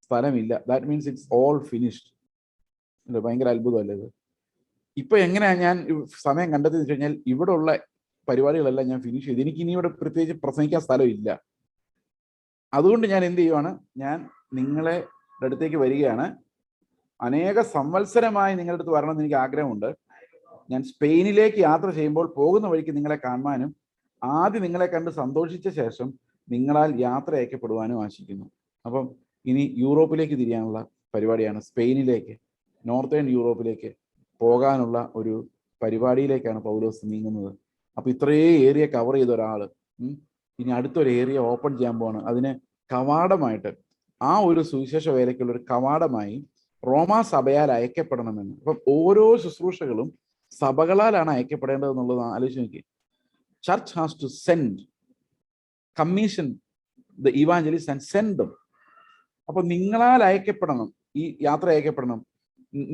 സ്ഥലമില്ല. That means it's all finished. അല്ലേ, ഭയങ്കര അത്ഭുതമല്ലേ ഇത്. ഇപ്പൊ എങ്ങനെയാ ഞാൻ സമയം കണ്ടെത്തി വെച്ച് കഴിഞ്ഞാൽ ഇവിടെ ഉള്ള പരിപാടികളെല്ലാം ഞാൻ ഫിനിഷ് ചെയ്തു. എനിക്ക് ഇനി ഇവിടെ പ്രത്യേകിച്ച് പ്രസംഗിക്കാൻ സ്ഥലമില്ല. അതുകൊണ്ട് ഞാൻ എന്ത് ചെയ്യുവാണ്, ഞാൻ നിങ്ങളെ അടുത്തേക്ക് വരികയാണ്. അനേക സംവത്സരമായി നിങ്ങളുടെ അടുത്ത് വരണമെന്ന് എനിക്ക് ആഗ്രഹമുണ്ട്. ഞാൻ സ്പെയിനിലേക്ക് യാത്ര ചെയ്യുമ്പോൾ പോകുന്ന വഴിക്ക് നിങ്ങളെ കാണുവാനും ആദ്യം നിങ്ങളെ കണ്ട് സന്തോഷിച്ച ശേഷം നിങ്ങളാൽ യാത്ര അയക്കപ്പെടുവാനും ആശിക്കുന്നു. അപ്പം ഇനി യൂറോപ്പിലേക്ക് തിരിയാനുള്ള പരിപാടിയാണ്. സ്പെയിനിലേക്ക്, നോർത്തേൺ യൂറോപ്പിലേക്ക് പോകാനുള്ള ഒരു പരിപാടിയിലേക്കാണ് പൗലോസ് നീങ്ങുന്നത്. അപ്പൊ ഇത്രയേ ഏരിയ കവർ ചെയ്ത ഒരാള് ഇനി അടുത്തൊരു ഏരിയ ഓപ്പൺ ചെയ്യാൻ പോവാണ്. അതിന് കവാടമായിട്ട്, ആ ഒരു സുവിശേഷ വേലയ്ക്കുള്ള ഒരു കവാടമായി റോമാ സഭയാൽ അയക്കപ്പെടണമെന്ന്. അപ്പം ഓരോ ശുശ്രൂഷകളും സഭകളാലാണ് അയക്കപ്പെടേണ്ടത് എന്നുള്ളത് ആലോചിച്ച് നോക്കി. Church has to send, commission the evangelist and send them. അപ്പൊ നിങ്ങളാൽ അയക്കപ്പെടണം, ഈ യാത്ര അയക്കപ്പെടണം.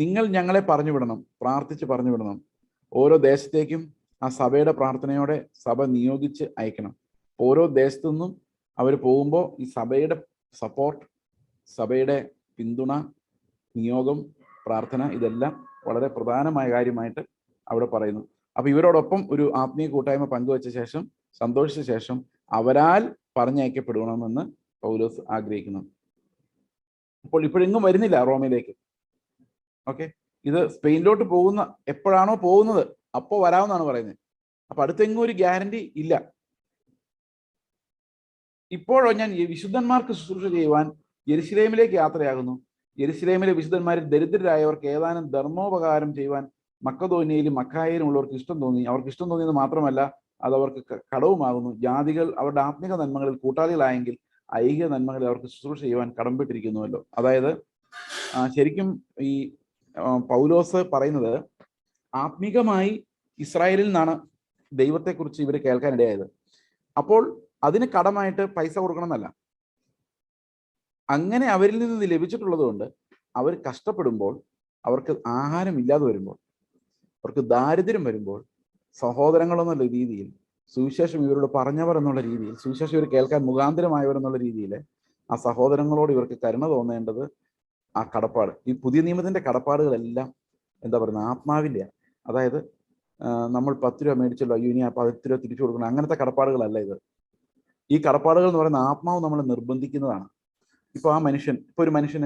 നിങ്ങൾ ഞങ്ങളെ പറഞ്ഞു വിടണം, പ്രാർത്ഥിച്ച് പറഞ്ഞു വിടണം. ഓരോ ദേശത്തേക്കും ആ സഭയുടെ പ്രാർത്ഥനയോടെ സഭ നിയോഗിച്ച് അയക്കണം. ഓരോ ദേശത്തു നിന്നും അവർ പോകുമ്പോൾ ഈ സഭയുടെ സപ്പോർട്ട്, സഭയുടെ പിന്തുണ, നിയോഗം, പ്രാർത്ഥന, ഇതെല്ലാം വളരെ പ്രധാനമായ കാര്യമായിട്ട് അവിടെ പറയുന്നു. അപ്പൊ ഇവരോടൊപ്പം ഒരു ആത്മീയ കൂട്ടായ്മ പങ്കുവച്ച ശേഷം, സന്തോഷിച്ച ശേഷം അവരാൽ പറഞ്ഞയക്കപ്പെടണമെന്ന് പൗലോസ് ആഗ്രഹിക്കുന്നു. അപ്പോൾ ഇപ്പോഴെങ്ങും വരുന്നില്ല റോമിലേക്ക്. ഓക്കെ, ഇത് സ്പെയിനിലോട്ട് പോകുന്ന, എപ്പോഴാണോ പോകുന്നത് അപ്പോൾ വരാമെന്നാണ് പറയുന്നത്. അപ്പൊ അടുത്തെങ്ങും ഒരു ഗ്യാരണ്ടി ഇല്ല. ഇപ്പോഴോ ഞാൻ വിശുദ്ധന്മാർക്ക് ശുശ്രൂഷ ചെയ്യുവാൻ യെരുശലേമിലേക്ക് യാത്രയാകുന്നു. യെരുശലേമിലെ വിശുദ്ധന്മാരിൽ ദരിദ്രരായവർക്ക് ഏതാനും ധർമ്മോപകാരം ചെയ്യുവാൻ മക്കദോന്യയിലും അഖായയിലും ഉള്ളവർക്ക് ഇഷ്ടം തോന്നി. അവർക്ക് ഇഷ്ടം തോന്നിയത് മാത്രമല്ല, അത് അവർക്ക് കടവുമാകുന്നു. ജാതികൾ അവരുടെ ആത്മിക നന്മകളിൽ കൂട്ടാളികളായെങ്കിൽ ഐഹിക നന്മകളിൽ അവർക്ക് ശുശ്രൂഷ ചെയ്യുവാൻ കടംപെട്ടിരിക്കുന്നുവല്ലോ. അതായത് ശരിക്കും ഈ പൗലോസ് പറയുന്നത്, ആത്മീകമായി ഇസ്രായേലിൽ നിന്നാണ് ദൈവത്തെക്കുറിച്ച് ഇവർ കേൾക്കാനിടയായത്. അപ്പോൾ അതിന് കടമായിട്ട് പൈസ കൊടുക്കണം എന്നല്ല. അങ്ങനെ അവരിൽ നിന്ന് ലഭിച്ചിട്ടുള്ളത് കൊണ്ട് അവർ കഷ്ടപ്പെടുമ്പോൾ, അവർക്ക് ആഹാരം ഇല്ലാതെ വരുമ്പോൾ, അവർക്ക് ദാരിദ്ര്യം വരുമ്പോൾ, സഹോദരങ്ങളെന്നുള്ള രീതിയിൽ സുവിശേഷം ഇവരോട് പറഞ്ഞവർ എന്നുള്ള രീതിയിൽ, സുവിശേഷം ഇവർ കേൾക്കാൻ മുഖാന്തരമായവർ എന്നുള്ള രീതിയിൽ ആ സഹോദരങ്ങളോട് ഇവർക്ക് കരുണ തോന്നേണ്ടത് ആ കടപ്പാട്. ഈ പുതിയ നിയമത്തിന്റെ കടപ്പാടുകളെല്ലാം എന്താ പറയുന്നത്, ആത്മാവിന്റെ. അതായത് നമ്മൾ 10 രൂപ മേടിച്ചല്ലോ, അയ്യോ ഇനി ആ 10 രൂപ തിരിച്ചു കൊടുക്കണം, അങ്ങനത്തെ കടപ്പാടുകളല്ല ഇത്. ഈ കടപ്പാടുകൾ എന്ന് പറയുന്ന ആത്മാവ് നമ്മളെ നിർബന്ധിക്കുന്നതാണ്. ഇപ്പൊ ആ മനുഷ്യൻ, ഇപ്പൊ ഒരു മനുഷ്യൻ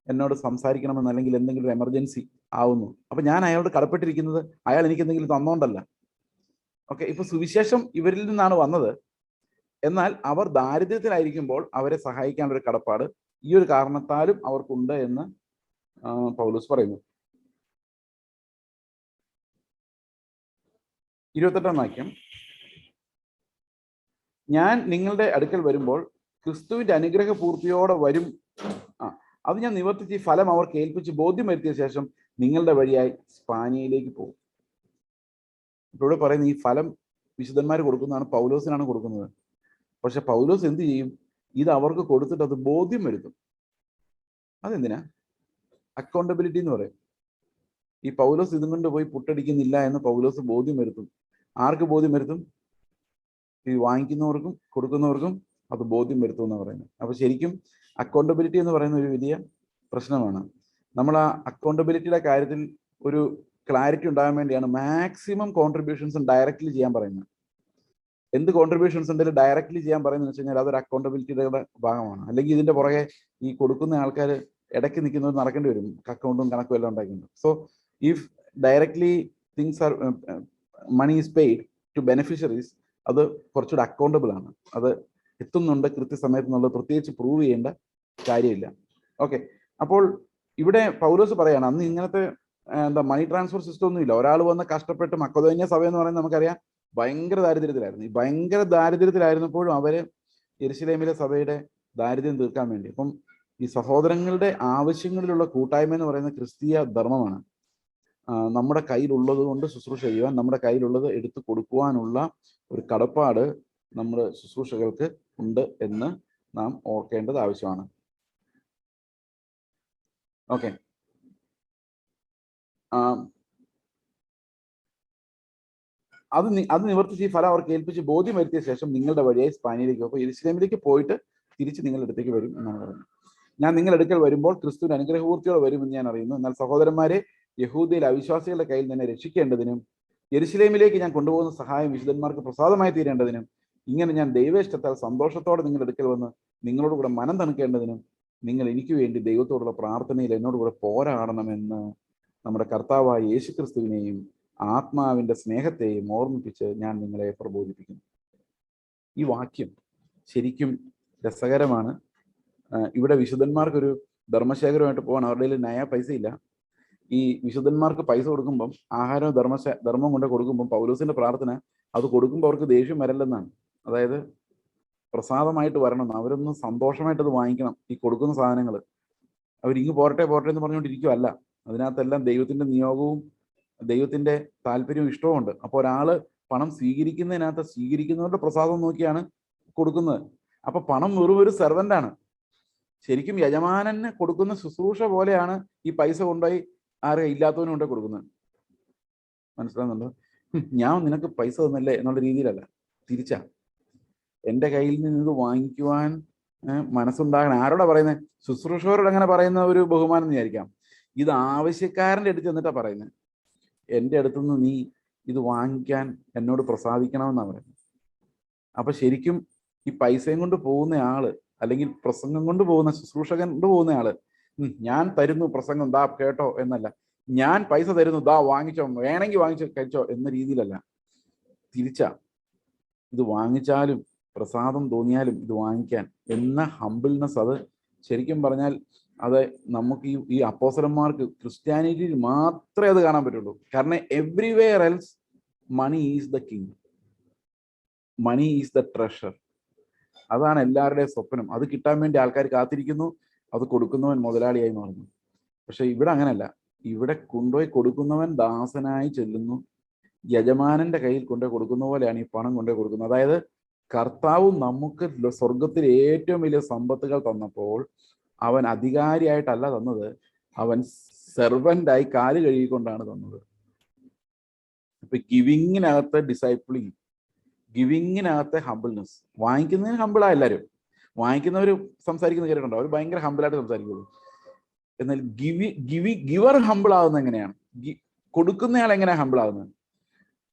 എന്നോട് സംസാരിക്കണമെന്ന്, അല്ലെങ്കിൽ എന്തെങ്കിലും ഒരു എമർജൻസി ആവുന്നു, അപ്പൊ ഞാൻ അയാളോട് കടപ്പെട്ടിരിക്കുന്നത് അയാൾ എനിക്ക് എന്തെങ്കിലും തന്നോണ്ടല്ല. ഓക്കെ, ഇപ്പൊ സുവിശേഷം ഇവരിൽ നിന്നാണ് വന്നത്, എന്നാൽ അവർ ദാരിദ്ര്യത്തിലായിരിക്കുമ്പോൾ അവരെ സഹായിക്കാനുള്ള ഒരു കടപ്പാട് ഈ ഒരു കാരണത്താലും അവർക്കുണ്ട് എന്ന് പൗലോസ് പറയുന്നു. 28-ാം വാക്യം. ഞാൻ നിങ്ങളുടെ അടുക്കൽ വരുമ്പോൾ ക്രിസ്തുവിന്റെ അനുഗ്രഹ പൂർത്തിയോടെ വരും. അത് ഞാൻ നിവർത്തിച്ച് ഈ ഫലം അവർക്ക് ഏൽപ്പിച്ച് ബോധ്യം വരുത്തിയ ശേഷം നിങ്ങളുടെ വഴിയായി സ്പാനിയയിലേക്ക് പോകും. ഇപ്പോൾ ഇവിടെ പറയുന്ന ഈ ഫലം വിശുദ്ധന്മാർ കൊടുക്കുന്നതാണ്, പൗലോസിനാണ് കൊടുക്കുന്നത്. പക്ഷെ പൗലോസ് എന്ത് ചെയ്യും? ഇത് അവർക്ക് കൊടുത്തിട്ട് അത് ബോധ്യം വരുത്തും. അതെന്തിനാ? അക്കൗണ്ടബിലിറ്റി എന്ന് പറയും. ഈ പൗലോസ് ഇതും കൊണ്ട് പോയി പുട്ടടിക്കുന്നില്ല എന്ന് പൗലോസ് ബോധ്യം വരുത്തും. ആർക്ക് ബോധ്യം വരുത്തും? ഈ വാങ്ങിക്കുന്നവർക്കും കൊടുക്കുന്നവർക്കും അത് ബോധ്യം വരുത്തും എന്ന് പറയുന്നത്. അപ്പൊ ശരിക്കും അക്കൗണ്ടബിലിറ്റി എന്ന് പറയുന്ന ഒരു വലിയ പ്രശ്നമാണ്. നമ്മൾ ആ അക്കൗണ്ടബിലിറ്റിയുടെ കാര്യത്തിൽ ഒരു ക്ലാരിറ്റി ഉണ്ടാകാൻ വേണ്ടിയാണ് മാക്സിമം കോൺട്രിബ്യൂഷൻസും ഡയറക്റ്റ്ലി ചെയ്യാൻ പറയുന്നത്. എന്ത് കോൺട്രിബ്യൂഷൻസ് ഉണ്ടെങ്കിലും ഡയറക്റ്റ്ലി ചെയ്യാൻ പറയുന്നത് വെച്ച് കഴിഞ്ഞാൽ അതൊരു അക്കൗണ്ടബിലിറ്റിയുടെ ഭാഗമാണ്. അല്ലെങ്കിൽ ഇതിന്റെ പുറകെ ഈ കൊടുക്കുന്ന ആൾക്കാർ ഇടയ്ക്ക് നിൽക്കുന്നവർ നടക്കേണ്ടി വരും, അക്കൗണ്ടും കണക്കും എല്ലാം ഉണ്ടാക്കിയിട്ടുണ്ട്. So if directly things are money is paid to beneficiaries, അത് കുറച്ചുകൂടെ അക്കൗണ്ടബിൾ ആണ്. അത് എത്തുന്നുണ്ട് കൃത്യസമയത്ത് എന്നുള്ളത് പ്രത്യേകിച്ച് പ്രൂവ് ചെയ്യേണ്ട കാര്യമില്ല. ഓക്കെ, അപ്പോൾ ഇവിടെ പൗലോസ് പറയാണ് അന്ന് ഇങ്ങനത്തെ മണി ട്രാൻസ്ഫർ സിസ്റ്റം ഒന്നും ഇല്ല. ഒരാൾ വന്ന് കഷ്ടപ്പെട്ട്, മക്കതോന്യ സഭ എന്ന് പറയുന്നത് നമുക്കറിയാം ഭയങ്കര ദാരിദ്ര്യത്തിലായിരുന്നു. ഈ ഭയങ്കര ദാരിദ്ര്യത്തിലായിരുന്നപ്പോഴും അവര് യെരുശലേമിലെ സഭയുടെ ദാരിദ്ര്യം തീർക്കാൻ വേണ്ടി, അപ്പം ഈ സഹോദരങ്ങളുടെ ആവശ്യങ്ങളിലുള്ള കൂട്ടായ്മ എന്ന് പറയുന്ന ക്രിസ്തീയ ധർമ്മമാണ്. നമ്മുടെ കയ്യിലുള്ളത് കൊണ്ട് ശുശ്രൂഷ ചെയ്യുവാൻ, നമ്മുടെ കയ്യിലുള്ളത് എടുത്തു കൊടുക്കുവാനുള്ള ഒരു കടപ്പാട് നമ്മുടെ ശുശ്രൂഷകൾക്ക് ഉണ്ട് എന്ന് നാം ഓർക്കേണ്ടത് ആവശ്യമാണ്. ഓക്കെ, അത് നിവർത്തിച്ച് ഈ ഫലം അവർക്ക് ഏൽപ്പിച്ച് ബോധ്യം വരുത്തിയ ശേഷം നിങ്ങളുടെ വഴിയായി സ്പാനിയയിലേക്ക്, അപ്പോൾ യെരുശലേമിലേക്ക് പോയിട്ട് തിരിച്ച് നിങ്ങളുടെ അടുത്തേക്ക് വരും എന്നാണ് പറയുന്നത്. ഞാൻ നിങ്ങളുടെ അടുക്കൽ വരുമ്പോൾ ക്രിസ്തുവിന്റെ അനുഗ്രഹപൂർത്തിയോടെ വരുമെന്ന് ഞാൻ അറിയുന്നു. എന്നാൽ സഹോദരന്മാരെ, യഹൂദയിലെ അവിശ്വാസികളുടെ കയ്യിൽ നിന്ന് രക്ഷിക്കേണ്ടതിനും യെരുശലേമിലേക്ക് ഞാൻ കൊണ്ടുപോകുന്ന സഹായം വിശുദ്ധന്മാർക്ക് പ്രസാദമായി തീരേണ്ടതിനും, ഇങ്ങനെ ഞാൻ ദൈവേഷ്ടത്താൽ സന്തോഷത്തോടെ നിങ്ങളുടെ അടുക്കൽ വന്ന് നിങ്ങളോട് കൂടെ മനം തണുക്കേണ്ടതിനും, നിങ്ങൾ എനിക്ക് വേണ്ടി ദൈവത്തോടുള്ള പ്രാർത്ഥനയിൽ എന്നോട് കൂടെ പോരാടണമെന്ന് നമ്മുടെ കർത്താവായ യേശുക്രിസ്തുവിനെയും ആത്മാവിന്റെ സ്നേഹത്തെയും ഓർമ്മിപ്പിച്ച് ഞാൻ നിങ്ങളെ പ്രബോധിപ്പിക്കുന്നു. ഈ വാക്യം ശരിക്കും രസകരമാണ്. ഇവിടെ വിശുദ്ധന്മാർക്കൊരു ധർമ്മശേഖരമായിട്ട് പോകാൻ അവരുടെ നയ പൈസ ഇല്ല. ഈ വിശുദ്ധന്മാർക്ക് പൈസ കൊടുക്കുമ്പം, ആഹാരവും ധർമ്മം കൊണ്ട് കൊടുക്കുമ്പം പൗലോസിന്റെ പ്രാർത്ഥന, അത് കൊടുക്കുമ്പോൾ അവർക്ക് ദേഷ്യം വരല്ലെന്നാണ്. അതായത് പ്രസാദമായിട്ട് വരണം, അവരൊന്ന് സന്തോഷമായിട്ട് അത് വാങ്ങിക്കണം. ഈ കൊടുക്കുന്ന സാധനങ്ങൾ അവരിങ്ങ് പോരട്ടെ എന്ന് പറഞ്ഞുകൊണ്ടിരിക്കുവല്ല. അതിനകത്തെല്ലാം ദൈവത്തിന്റെ നിയോഗവും ദൈവത്തിന്റെ താല്പര്യവും ഇഷ്ടവും ഉണ്ട്. അപ്പോൾ ഒരാള് പണം സ്വീകരിക്കുന്നതിനകത്ത് സ്വീകരിക്കുന്നവരുടെ പ്രസാദം നോക്കിയാണ് കൊടുക്കുന്നത്. അപ്പൊ പണം വെറും ഒരു സെർവൻ്റാണ്. ശരിക്കും യജമാനന് കൊടുക്കുന്ന ശുശ്രൂഷ പോലെയാണ് ഈ പൈസ കൊണ്ടുപോയി ആരും ഇല്ലാത്തവനും കൊണ്ടുപോയി കൊടുക്കുന്നത്. മനസ്സിലാകുന്നുണ്ടോ? ഞാൻ നിനക്ക് പൈസ തന്നല്ലേ എന്നുള്ള രീതിയിലല്ല, തിരിച്ചാ എൻ്റെ കയ്യിൽ നിന്ന് ഇത് വാങ്ങിക്കുവാൻ മനസ്സുണ്ടാകണം. ആരോടാ പറയുന്നത്? ശുശ്രൂഷകരോട് അങ്ങനെ പറയുന്ന ഒരു ബഹുമാനം വിചാരിക്കാം. ഇത് ആവശ്യക്കാരൻ്റെ അടുത്ത് എന്നിട്ടാ പറയുന്നത്, എൻ്റെ അടുത്തുനിന്ന് നീ ഇത് വാങ്ങിക്കാൻ എന്നോട് പ്രസാദിക്കണമെന്നാണ് പറയുന്നത്. അപ്പൊ ശരിക്കും ഈ പൈസയും കൊണ്ട് പോകുന്ന ആള്, അല്ലെങ്കിൽ പ്രസംഗം കൊണ്ട് പോകുന്ന ശുശ്രൂഷകൻ കൊണ്ട് പോകുന്ന ആള്, ഞാൻ തരുന്നു പ്രസംഗം ദാ കേട്ടോ എന്നല്ല, ഞാൻ പൈസ തരുന്നു ദാ വാങ്ങിച്ചോ, വേണമെങ്കിൽ വാങ്ങിച്ചോ കഴിച്ചോ എന്ന രീതിയിലല്ല, തിരിച്ചാ ഇത് വാങ്ങിച്ചാലും പ്രസാദം തോന്നിയാലും ഇത് വാങ്ങിക്കാൻ എന്ന ഹംബിൾനെസ്. അത് ശരിക്കും പറഞ്ഞാൽ അത് നമുക്ക് ഈ അപ്പോസ്തലന്മാർക്ക് ക്രിസ്ത്യാനിറ്റിയിൽ മാത്രമേ അത് കാണാൻ പറ്റുള്ളൂ. കാരണം everywhere else money is the king, money is the treasure. അതാണ് എല്ലാവരുടെയും സ്വപ്നം. അത് കിട്ടാൻ വേണ്ടി ആൾക്കാർ കാത്തിരിക്കുന്നു, അത് കൊടുക്കുന്നവൻ മുതലാളിയായി മാറുന്നു. പക്ഷെ ഇവിടെ അങ്ങനെയല്ല. ഇവിടെ കൊണ്ടുപോയി കൊടുക്കുന്നവൻ ദാസനായി ചെല്ലുന്നു, യജമാനന്റെ കയ്യിൽ കൊണ്ടുപോയി കൊടുക്കുന്ന പോലെയാണ് ഈ പണം കൊണ്ടുപോയി കൊടുക്കുന്നത്. അതായത് കർത്താവ് നമുക്ക് സ്വർഗത്തിൽ ഏറ്റവും വലിയ സമ്പത്തുകൾ തന്നപ്പോൾ അവൻ അധികാരിയായിട്ടല്ല തന്നത്, അവൻ സെർവൻ്റായി കാല് കഴുകിക്കൊണ്ടാണ് തന്നത്. ഇപ്പൊ ഗിവിങ്ങിനകത്ത് ഡിസൈപ്പിളിങ്, ഗിവിങ്ങിനകത്തെ ഹംബിൾനെസ്. വാങ്ങിക്കുന്നതിന് ഹംബിളാ എല്ലാവരും. വാങ്ങിക്കുന്നവർ സംസാരിക്കുന്ന കേട്ടിട്ടുണ്ടോ? അവർ ഭയങ്കര ഹംബിളായിട്ട് സംസാരിക്കുള്ളൂ. എന്നാൽ ഗിവർ ഹംബിൾ ആവുന്നത് എങ്ങനെയാണ്? കൊടുക്കുന്നയാൾ എങ്ങനെയാണ് ഹംബിൾ ആവുന്നത്?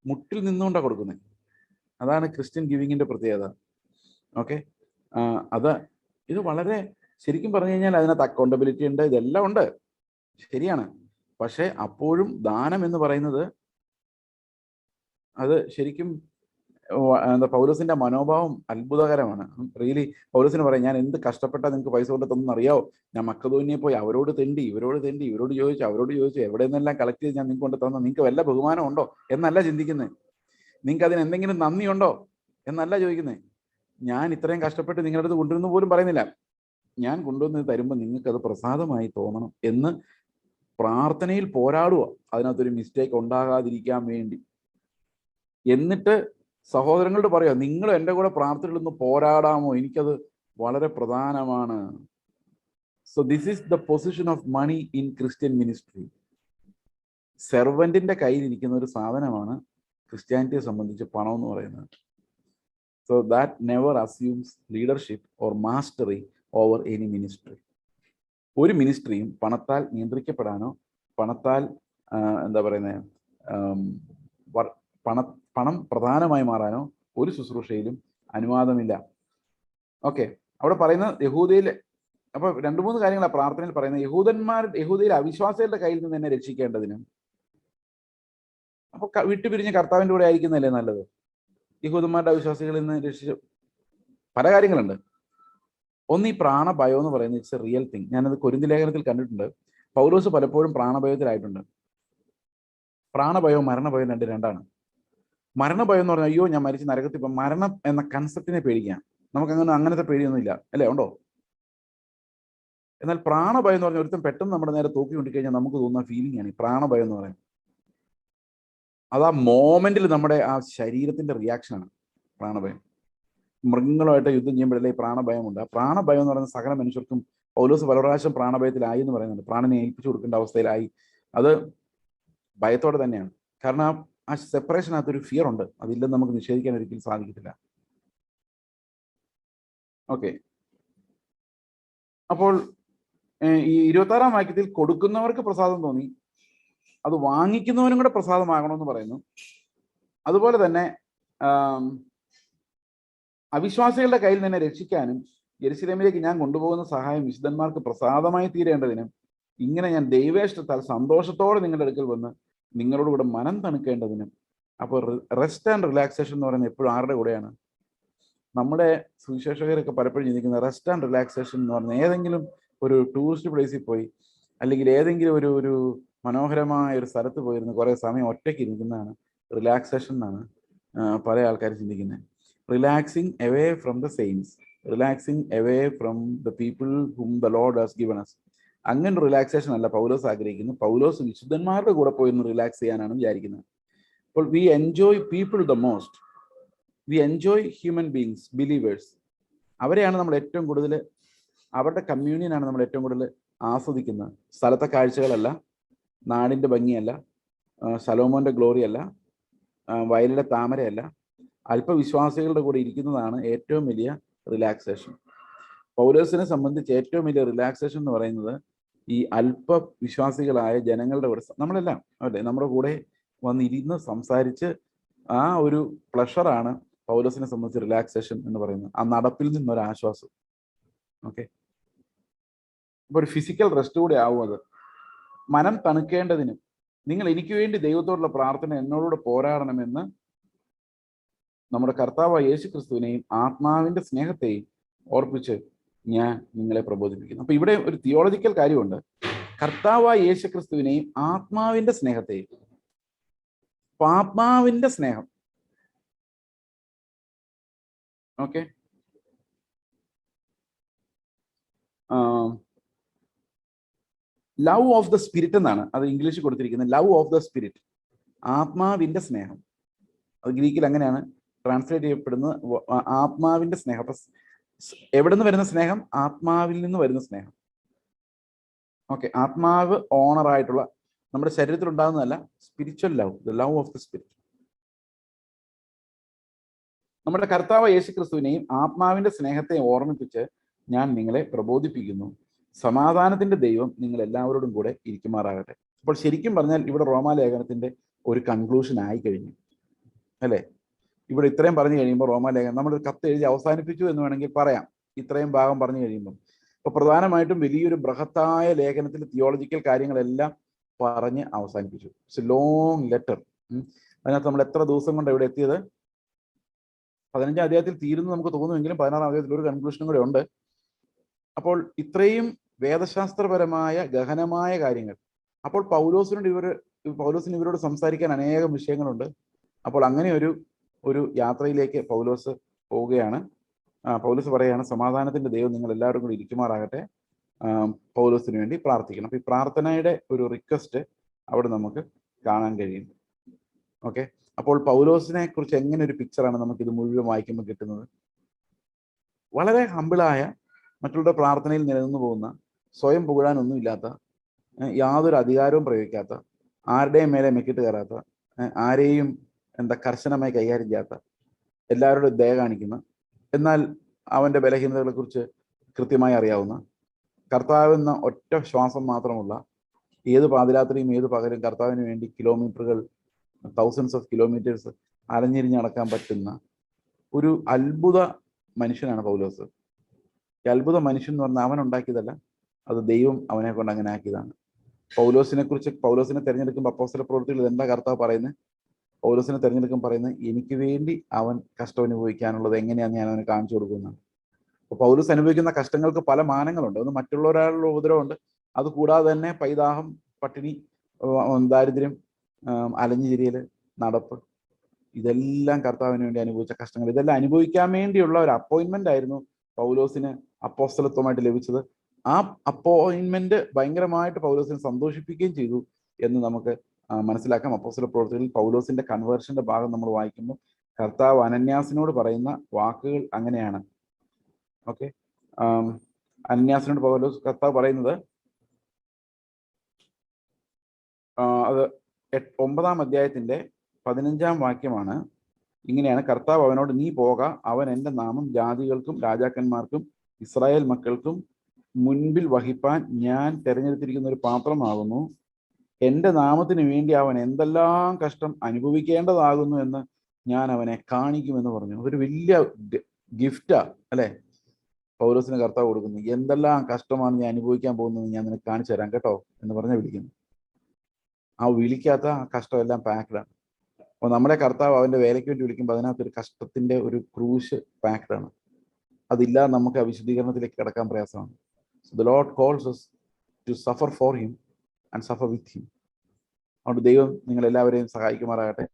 മുട്ടിൽ നിന്നുകൊണ്ടാണ് കൊടുക്കുന്നത്. അതാണ് ക്രിസ്ത്യൻ ഗിവിങ്ങിന്റെ പ്രത്യേകത. ഓക്കെ, ഇത് വളരെ ശരിക്കും പറഞ്ഞു കഴിഞ്ഞാൽ അതിനകത്ത് അക്കൗണ്ടബിലിറ്റി ഉണ്ട്, ഇതെല്ലാം ഉണ്ട്, ശരിയാണ്. പക്ഷെ അപ്പോഴും ദാനം എന്ന് പറയുന്നത് അത് ശരിക്കും പൗലോസിന്റെ മനോഭാവം അത്ഭുതകരമാണ്. റിയലി പൗലോസിന് പറയാം, ഞാൻ എന്ത് കഷ്ടപ്പെട്ടാ നിങ്ങൾക്ക് പൈസ കൊണ്ട് തന്നു അറിയാവോ? ഞാൻ മക്കതോന്യെ പോയി അവരോട് തെണ്ടി, ഇവരോട് ചോദിച്ചു എവിടെ നിന്നെല്ലാം കളക്ട് ചെയ്ത് ഞാൻ നിങ്ങൾക്ക് കൊണ്ട് തന്നു. നിങ്ങൾക്ക് വല്ല ബഹുമാനം ഉണ്ടോ എന്നല്ല ചിന്തിക്കുന്നത്. നിങ്ങൾക്ക് അതിന് എന്തെങ്കിലും നന്ദിയുണ്ടോ എന്നല്ല ചോദിക്കുന്നത്. ഞാൻ ഇത്രയും കഷ്ടപ്പെട്ട് നിങ്ങളുടെ അടുത്ത് കൊണ്ടുവരുന്നു പോലും പറയുന്നില്ല. ഞാൻ കൊണ്ടുവന്ന് തരുമ്പോൾ നിങ്ങൾക്ക് അത് പ്രസാദമായി തോന്നണം എന്ന് പ്രാർത്ഥനയിൽ പോരാടുക, അതിനകത്തൊരു മിസ്റ്റേക്ക് ഉണ്ടാകാതിരിക്കാൻ വേണ്ടി. എന്നിട്ട് സഹോദരങ്ങളോട് പറയുക, നിങ്ങൾ എൻ്റെ കൂടെ പ്രാർത്ഥനയിൽ നിന്ന് പോരാടാമോ? എനിക്കത് വളരെ പ്രധാനമാണ്. So this is the position of money in Christian ministry. സെർവന്റിന്റെ കയ്യിൽ ഇരിക്കുന്ന ഒരു സാധനമാണ് ക്രിസ്ത്യാനിറ്റിയെ സംബന്ധിച്ച് പണം എന്ന് പറയുന്നത്. So that never assumes leadership or mastery over any ministry. ഒരു മിനിസ്ട്രിയും പണത്താൽ നിയന്ത്രിക്കപ്പെടാനോ പണത്താൽ എന്താ പറയുന്നത് പണം പ്രധാനമായി മാറാനോ ഒരു ശുശ്രൂഷയിലും അനുവാദമില്ല. ഓക്കെ, അവിടെ പറയുന്നത് യഹൂദയിൽ, അപ്പൊ 2-3 കാര്യങ്ങളാണ് പ്രാർത്ഥനയിൽ പറയുന്നത്. യഹൂദയിലെ അവിശ്വാസികളുടെ കയ്യിൽ നിന്ന് എന്നെ രക്ഷിക്കേണ്ടതിനും. അപ്പൊ വിട്ടുപിരിഞ്ഞ് കർത്താവിൻ്റെ കൂടെ ആയിരിക്കുന്നതല്ലേ നല്ലത്? യഹൂദന്മാരുടെ അവിശ്വാസികളിൽ നിന്ന് രക്ഷിച്ച പല കാര്യങ്ങളുണ്ട്. ഒന്ന് ഈ പ്രാണഭയം എന്ന് പറയുന്നത് ഇറ്റ്സ് എ റിയൽ തിങ്. ഞാനത് കൊരിന്ത്യർ ലേഖനത്തിൽ കണ്ടിട്ടുണ്ട്. പൗലോസ് പലപ്പോഴും പ്രാണഭയത്തിലായിട്ടുണ്ട്. പ്രാണഭയവും മരണഭയവും രണ്ടാണ്. മരണഭയം എന്ന് പറഞ്ഞാൽ അയ്യോ ഞാൻ മരിച്ച് നരകത്തിൽ, ഇപ്പം മരണം എന്ന കൺസെപ്റ്റിനെ പേടിക്കാം. നമുക്കങ്ങനെ അങ്ങനത്തെ പേടിയൊന്നും ഇല്ല അല്ലേ, ഉണ്ടോ? എന്നാൽ പ്രാണഭയം എന്ന് പറഞ്ഞാൽ ഒരുത്തം പെട്ടെന്ന് നമ്മുടെ നേരെ തൂക്കി കൊണ്ടിക്കഴിഞ്ഞാൽ നമുക്ക് തോന്നുന്ന ഫീലിംഗ് ആണ് ഈ പ്രാണഭയം എന്ന് പറയുന്നത്. അത് ആ മോമെന്റിൽ നമ്മുടെ ആ ശരീരത്തിന്റെ റിയാക്ഷനാണ് പ്രാണഭയം. മൃഗങ്ങളുമായിട്ട് യുദ്ധം ചെയ്യുമ്പോഴല്ലേ ഈ പ്രാണഭയമുണ്ട്. ആ പ്രാണഭയം എന്ന് പറയുന്ന സകല മനുഷ്യർക്കും പൗലോസ് പല പ്രാവശ്യം പ്രാണഭയത്തിലായി എന്ന് പറയുന്നുണ്ട്. പ്രാണനെ ഏൽപ്പിച്ചു കൊടുക്കേണ്ട അവസ്ഥയിലായി. അത് ഭയത്തോടെ തന്നെയാണ്. കാരണം ആ സെപ്പറേഷനകത്തൊരു ഫിയർ ഉണ്ട്. അതില്ലെന്ന് നമുക്ക് നിഷേധിക്കാൻ ഒരിക്കലും സാധിക്കത്തില്ല. ഓക്കെ, അപ്പോൾ ഈ 26-ാം വാക്യത്തിൽ കൊടുക്കുന്നവർക്ക് പ്രസാദം തോന്നി, അത് വാങ്ങിക്കുന്നവനും കൂടെ പ്രസാദമാകണമെന്ന് പറയുന്നു. അതുപോലെ തന്നെ അവിശ്വാസികളുടെ കയ്യിൽ നിന്ന് രക്ഷിക്കാനും യെരുശലേമിലേക്ക് ഞാൻ കൊണ്ടുപോകുന്ന സഹായം വിശുദ്ധന്മാർക്ക് പ്രസാദമായി തീരേണ്ടതിനും ഇങ്ങനെ ഞാൻ ദൈവേഷ്ടത്താൽ സന്തോഷത്തോടെ നിങ്ങളുടെ അടുക്കൽ വന്ന് നിങ്ങളോട് കൂടെ മനം തണുക്കേണ്ടതിനും. അപ്പോൾ റെസ്റ്റ് ആൻഡ് റിലാക്സേഷൻ എന്ന് പറയുന്നത് എപ്പോഴും ആരുടെ കൂടെയാണ്? നമ്മുടെ സുവിശേഷകരൊക്കെ പലപ്പോഴും ചിന്തിക്കുന്ന റെസ്റ്റ് ആൻഡ് റിലാക്സേഷൻ എന്ന് പറഞ്ഞാൽ ഏതെങ്കിലും ഒരു ടൂറിസ്റ്റ് പ്ലേസിൽ പോയി അല്ലെങ്കിൽ ഏതെങ്കിലും ഒരു മനോഹരമായ ഒരു സ്ഥലത്ത് പോയിരുന്ന് കുറേ സമയം ഒറ്റയ്ക്ക് ഇരിക്കുന്നതാണ് റിലാക്സേഷൻ എന്നാണ് പല ആൾക്കാർ ചിന്തിക്കുന്നത്. Relaxing away from the saints, relaxing away from the people whom the Lord has given us. അങ്ങനെ റിലാക്സേഷൻ അല്ല പൗലോസ് ആഗ്രഹിക്കുന്നു. പൗലോസ് വിശുദ്ധന്മാരുടെ കൂടെ പോയിരുന്ന് റിലാക്സ് ചെയ്യാനാണ് വിചാരിക്കുന്നത്. അപ്പോൾ V enjoy people the most, V enjoy human beings, believers. അവരെയാണ് നമ്മൾ ഏറ്റവും കൂടുതൽ, അവരുടെ കമ്മ്യൂണിയനാണ് നമ്മൾ ഏറ്റവും കൂടുതൽ ആസ്വദിക്കുന്നത്. സ്ഥലത്തെ കാഴ്ചകളല്ല, നാടിൻ്റെ ഭംഗിയല്ല, ശലോമോന്റെ ഗ്ലോറി അല്ല, വയലിലെ താമരയല്ല, അല്പവിശ്വാസികളുടെ കൂടെ ഇരിക്കുന്നതാണ് ഏറ്റവും വലിയ റിലാക്സേഷൻ. പൗലോസിനെ സംബന്ധിച്ച് ഏറ്റവും വലിയ റിലാക്സേഷൻ എന്ന് പറയുന്നത് ഈ അല്പവിശ്വാസികളായ ജനങ്ങളുടെ കൂടെ നമ്മളെല്ലാം അല്ലേ നമ്മുടെ കൂടെ വന്നിരുന്ന് സംസാരിച്ച് ആ ഒരു പ്ലഷറാണ് പൗലോസിനെ സംബന്ധിച്ച് റിലാക്സേഷൻ എന്ന് പറയുന്നത്. ആ നടപ്പിൽ നിന്നൊരു ആശ്വാസം. ഓക്കെ, അപ്പൊ ഒരു ഫിസിക്കൽ റെസ്റ്റ് കൂടെ ആവും അത്. മനം തണുക്കേണ്ടതിനും നിങ്ങൾ എനിക്ക് വേണ്ടി ദൈവത്തോടുള്ള പ്രാർത്ഥന എന്നോടുകൂടെ പോരാടണമെന്ന് നമ്മുടെ കർത്താവായ യേശു ക്രിസ്തുവിനെയും ആത്മാവിന്റെ സ്നേഹത്തെയും ഓർപ്പിച്ച് ഞാൻ നിങ്ങളെ പ്രബോധിപ്പിക്കുന്നു. അപ്പൊ ഇവിടെ ഒരു തിയോളജിക്കൽ കാര്യമുണ്ട്. കർത്താവായ യേശു ക്രിസ്തുവിനെയും ആത്മാവിന്റെ സ്നേഹത്തെയും. അപ്പൊ ആത്മാവിന്റെ സ്നേഹം, okay, love of the spirit എന്നാണ് അത് ഇംഗ്ലീഷിൽ കൊടുത്തിരിക്കുന്നത്. ലവ് ഓഫ് ദ സ്പിരിറ്റ്, ആത്മാവിന്റെ സ്നേഹം. അത് ഗ്രീക്കിൽ അങ്ങനെയാണ് ട്രാൻസ്ലേറ്റ് ചെയ്യപ്പെടുന്നത്, ആത്മാവിന്റെ സ്നേഹം. അപ്പൊ എവിടെ നിന്ന് വരുന്ന സ്നേഹം? ആത്മാവിൽ നിന്ന് വരുന്ന സ്നേഹം. ഓക്കെ, ആത്മാവ് ഓണറായിട്ടുള്ള നമ്മുടെ ശരീരത്തിൽ ഉണ്ടാകുന്നതല്ല, spiritual love, the love of the spirit. നമ്മുടെ കർത്താവ് യേശു ക്രിസ്തുവിനെയും ആത്മാവിന്റെ സ്നേഹത്തെ ഓർമ്മിപ്പിച്ച് ഞാൻ നിങ്ങളെ പ്രബോധിപ്പിക്കുന്നു. സമാധാനത്തിന്റെ ദൈവം നിങ്ങൾ എല്ലാവരോടും കൂടെ ഇരിക്കുമാറാകട്ടെ. അപ്പോൾ ശരിക്കും പറഞ്ഞാൽ ഇവിടെ റോമാലേഖനത്തിന്റെ ഒരു കൺക്ലൂഷൻ ആയി കഴിഞ്ഞു അല്ലേ? ഇവിടെ ഇത്രയും പറഞ്ഞു കഴിയുമ്പോൾ റോമാലേഖനം നമ്മളൊരു കത്ത് എഴുതി അവസാനിപ്പിച്ചു എന്ന് വേണമെങ്കിൽ പറയാം, ഇത്രയും ഭാഗം പറഞ്ഞു കഴിയുമ്പോൾ. അപ്പൊ പ്രധാനമായിട്ടും വലിയൊരു ബൃഹത്തായ ലേഖനത്തിൽ തിയോളജിക്കൽ കാര്യങ്ങളെല്ലാം പറഞ്ഞ് അവസാനിപ്പിച്ചു. It's A long letter. അതിനകത്ത് നമ്മൾ എത്ര ദിവസം കൊണ്ട് ഇവിടെ എത്തിയത്? 15-ാം അധ്യായത്തിൽ തീരുന്നു നമുക്ക് തോന്നുമെങ്കിലും 16-ാം അധ്യായത്തിൽ ഒരു കൺക്ലൂഷനും കൂടെ ഉണ്ട്. അപ്പോൾ ഇത്രയും വേദശാസ്ത്രപരമായ ഗഹനമായ കാര്യങ്ങൾ. അപ്പോൾ പൗലോസിന് ഇവരോട് സംസാരിക്കാൻ അനേകം വിഷയങ്ങളുണ്ട്. അപ്പോൾ അങ്ങനെ ഒരു യാത്രയിലേക്ക് പൗലോസ് പോവുകയാണ്. പൗലോസ് പറയുകയാണ്, സമാധാനത്തിന്റെ ദൈവം നിങ്ങൾ എല്ലാവരും കൂടി ഇരിക്കുമാറാകട്ടെ. പൗലോസിന് വേണ്ടി പ്രാർത്ഥിക്കണം. അപ്പൊ ഈ പ്രാർത്ഥനയുടെ ഒരു റിക്വസ്റ്റ് അവിടെ നമുക്ക് കാണാൻ കഴിയും. ഓക്കെ, അപ്പോൾ പൗലോസിനെ കുറിച്ച് എങ്ങനെ ഒരു പിക്ചറാണ് നമുക്ക് ഇത് മുഴുവൻ വായിക്കുമ്പോൾ കിട്ടുന്നത്? വളരെ ഹമ്പിളായ, മറ്റുള്ള പ്രാർത്ഥനയിൽ നിലനിന്നു പോകുന്ന, സ്വയം പുകഴാനൊന്നുമില്ലാത്ത, യാതൊരു അധികാരവും പ്രയോഗിക്കാത്ത, ആരുടെയും മേലെ മെക്കിട്ട് കയറാത്ത, ആരെയും കർശനമായി കൈകാര്യം ചെയ്യാത്ത, എല്ലാവരോടും ദയ കാണിക്കുന്ന, എന്നാൽ അവൻ്റെ ബലഹീനതകളെ കുറിച്ച് കൃത്യമായി അറിയാവുന്ന, കർത്താവെന്ന ഒറ്റ ശ്വാസം മാത്രമുള്ള, ഏത് പാതിരാത്രിയും ഏത് പകലും കർത്താവിന് വേണ്ടി കിലോമീറ്ററുകൾ, തൗസൻഡ്സ് ഓഫ് കിലോമീറ്റേഴ്സ് അലഞ്ഞിരിഞ്ഞ് നടക്കാൻ പറ്റുന്ന ഒരു അത്ഭുത മനുഷ്യനാണ് പൗലോസ്. ഈ അത്ഭുത മനുഷ്യൻ എന്ന് പറഞ്ഞാൽ അവൻ ഉണ്ടാക്കിയതല്ല, അത് ദൈവം അവനെ കൊണ്ട് അങ്ങനെ ആക്കിയതാണ്. പൗലോസിനെ തിരഞ്ഞെടുക്കുമ്പോൾ അപ്പോസ്തല പ്രവൃത്തിയിൽ എന്താ കർത്താവ് പറയുന്നത്? പൗലോസിനെ തിരഞ്ഞെടുക്കുമ്പോൾ പറയുന്നത്, എനിക്ക് വേണ്ടി അവൻ കഷ്ടം അനുഭവിക്കാനുള്ളത് എങ്ങനെയാണെന്ന് ഞാൻ അവന് കാണിച്ചു കൊടുക്കുന്നതാണ്. അപ്പോൾ പൗലോസ് അനുഭവിക്കുന്ന കഷ്ടങ്ങൾക്ക് പല മാനങ്ങളുണ്ട്. ഒന്ന് മറ്റുള്ളവരാളുടെ ഉപദ്രവമുണ്ട്, അത് കൂടാതെ തന്നെ പൈതാഹം, പട്ടിണി, ദാരിദ്ര്യം, അലഞ്ഞുതിരിയൽ, നടപ്പ്, ഇതെല്ലാം കർത്താവിന് വേണ്ടി അനുഭവിച്ച കഷ്ടങ്ങൾ. ഇതെല്ലാം അനുഭവിക്കാൻ വേണ്ടിയുള്ള ഒരു അപ്പോയിന്റ്മെന്റ് ആയിരുന്നു പൗലോസിന് അപ്പോസ്തലത്വമായിട്ട് ലഭിച്ചത്. ആ അപ്പോയിന്റ്മെന്റ് ഭയങ്കരമായിട്ട് പൗലോസിനെ സന്തോഷിപ്പിക്കുകയും ചെയ്തു എന്ന് നമുക്ക് മനസ്സിലാക്കാം. അപ്പോസ്തല പ്രവൃത്തികളിൽ പൗലോസിന്റെ കൺവേർഷന്റെ ഭാഗം നമ്മൾ വായിക്കുമ്പോൾ കർത്താവ് അനന്യാസിനോട് പറയുന്ന വാക്കുകൾ അങ്ങനെയാണ്. ഓക്കെ, അനന്യാസിനോട് കർത്താവ് പറയുന്നത്, അത് 9-ാം അധ്യായത്തിന്റെ 15-ാം വാക്യമാണ്. ഇങ്ങനെയാണ്, കർത്താവ് അവനോട്, നീ പോക, അവൻ എൻ്റെ നാമം ജാതികൾക്കും രാജാക്കന്മാർക്കും ഇസ്രായേൽ മക്കൾക്കും മുൻപിൽ വഹിപ്പാൻ ഞാൻ തിരഞ്ഞെടുത്തിരിക്കുന്ന ഒരു പാത്രമാകുന്നു. എൻ്റെ നാമത്തിന് വേണ്ടി അവൻ എന്തെല്ലാം കഷ്ടം അനുഭവിക്കേണ്ടതാകുന്നു എന്ന് ഞാൻ അവനെ കാണിക്കുമെന്ന് പറഞ്ഞു. അതൊരു വലിയ ഗിഫ്റ്റാ അല്ലെ പൗലോസിന് കർത്താവ് കൊടുക്കുന്നു. എന്തെല്ലാം കഷ്ടമാണ് നീ അനുഭവിക്കാൻ പോകുന്നത് ഞാൻ നിനക്ക് കാണിച്ചു തരാം കേട്ടോ എന്ന് പറഞ്ഞ് വിളിക്കുന്നു. ആ വിളിക്കാത്ത ആ കഷ്ടമെല്ലാം പാക്ഡാണ്. അപ്പോൾ നമ്മുടെ കർത്താവ് അവൻ്റെ വേലയ്ക്ക് വേണ്ടി വിളിക്കുമ്പോൾ അതിനകത്തൊരു കഷ്ടത്തിന്റെ ഒരു ക്രൂശ് പാക്ഡാണ്. അതില്ലാതെ നമുക്ക് ആ വിശദീകരണത്തിലേക്ക് കിടക്കാൻ പ്രയാസമാണ്. So the Lord calls us to suffer for him and suffer with him. അതുകൊണ്ട് ദൈവം നിങ്ങളെല്ലാവരെയും സഹായിക്കുമാറാകട്ടെ.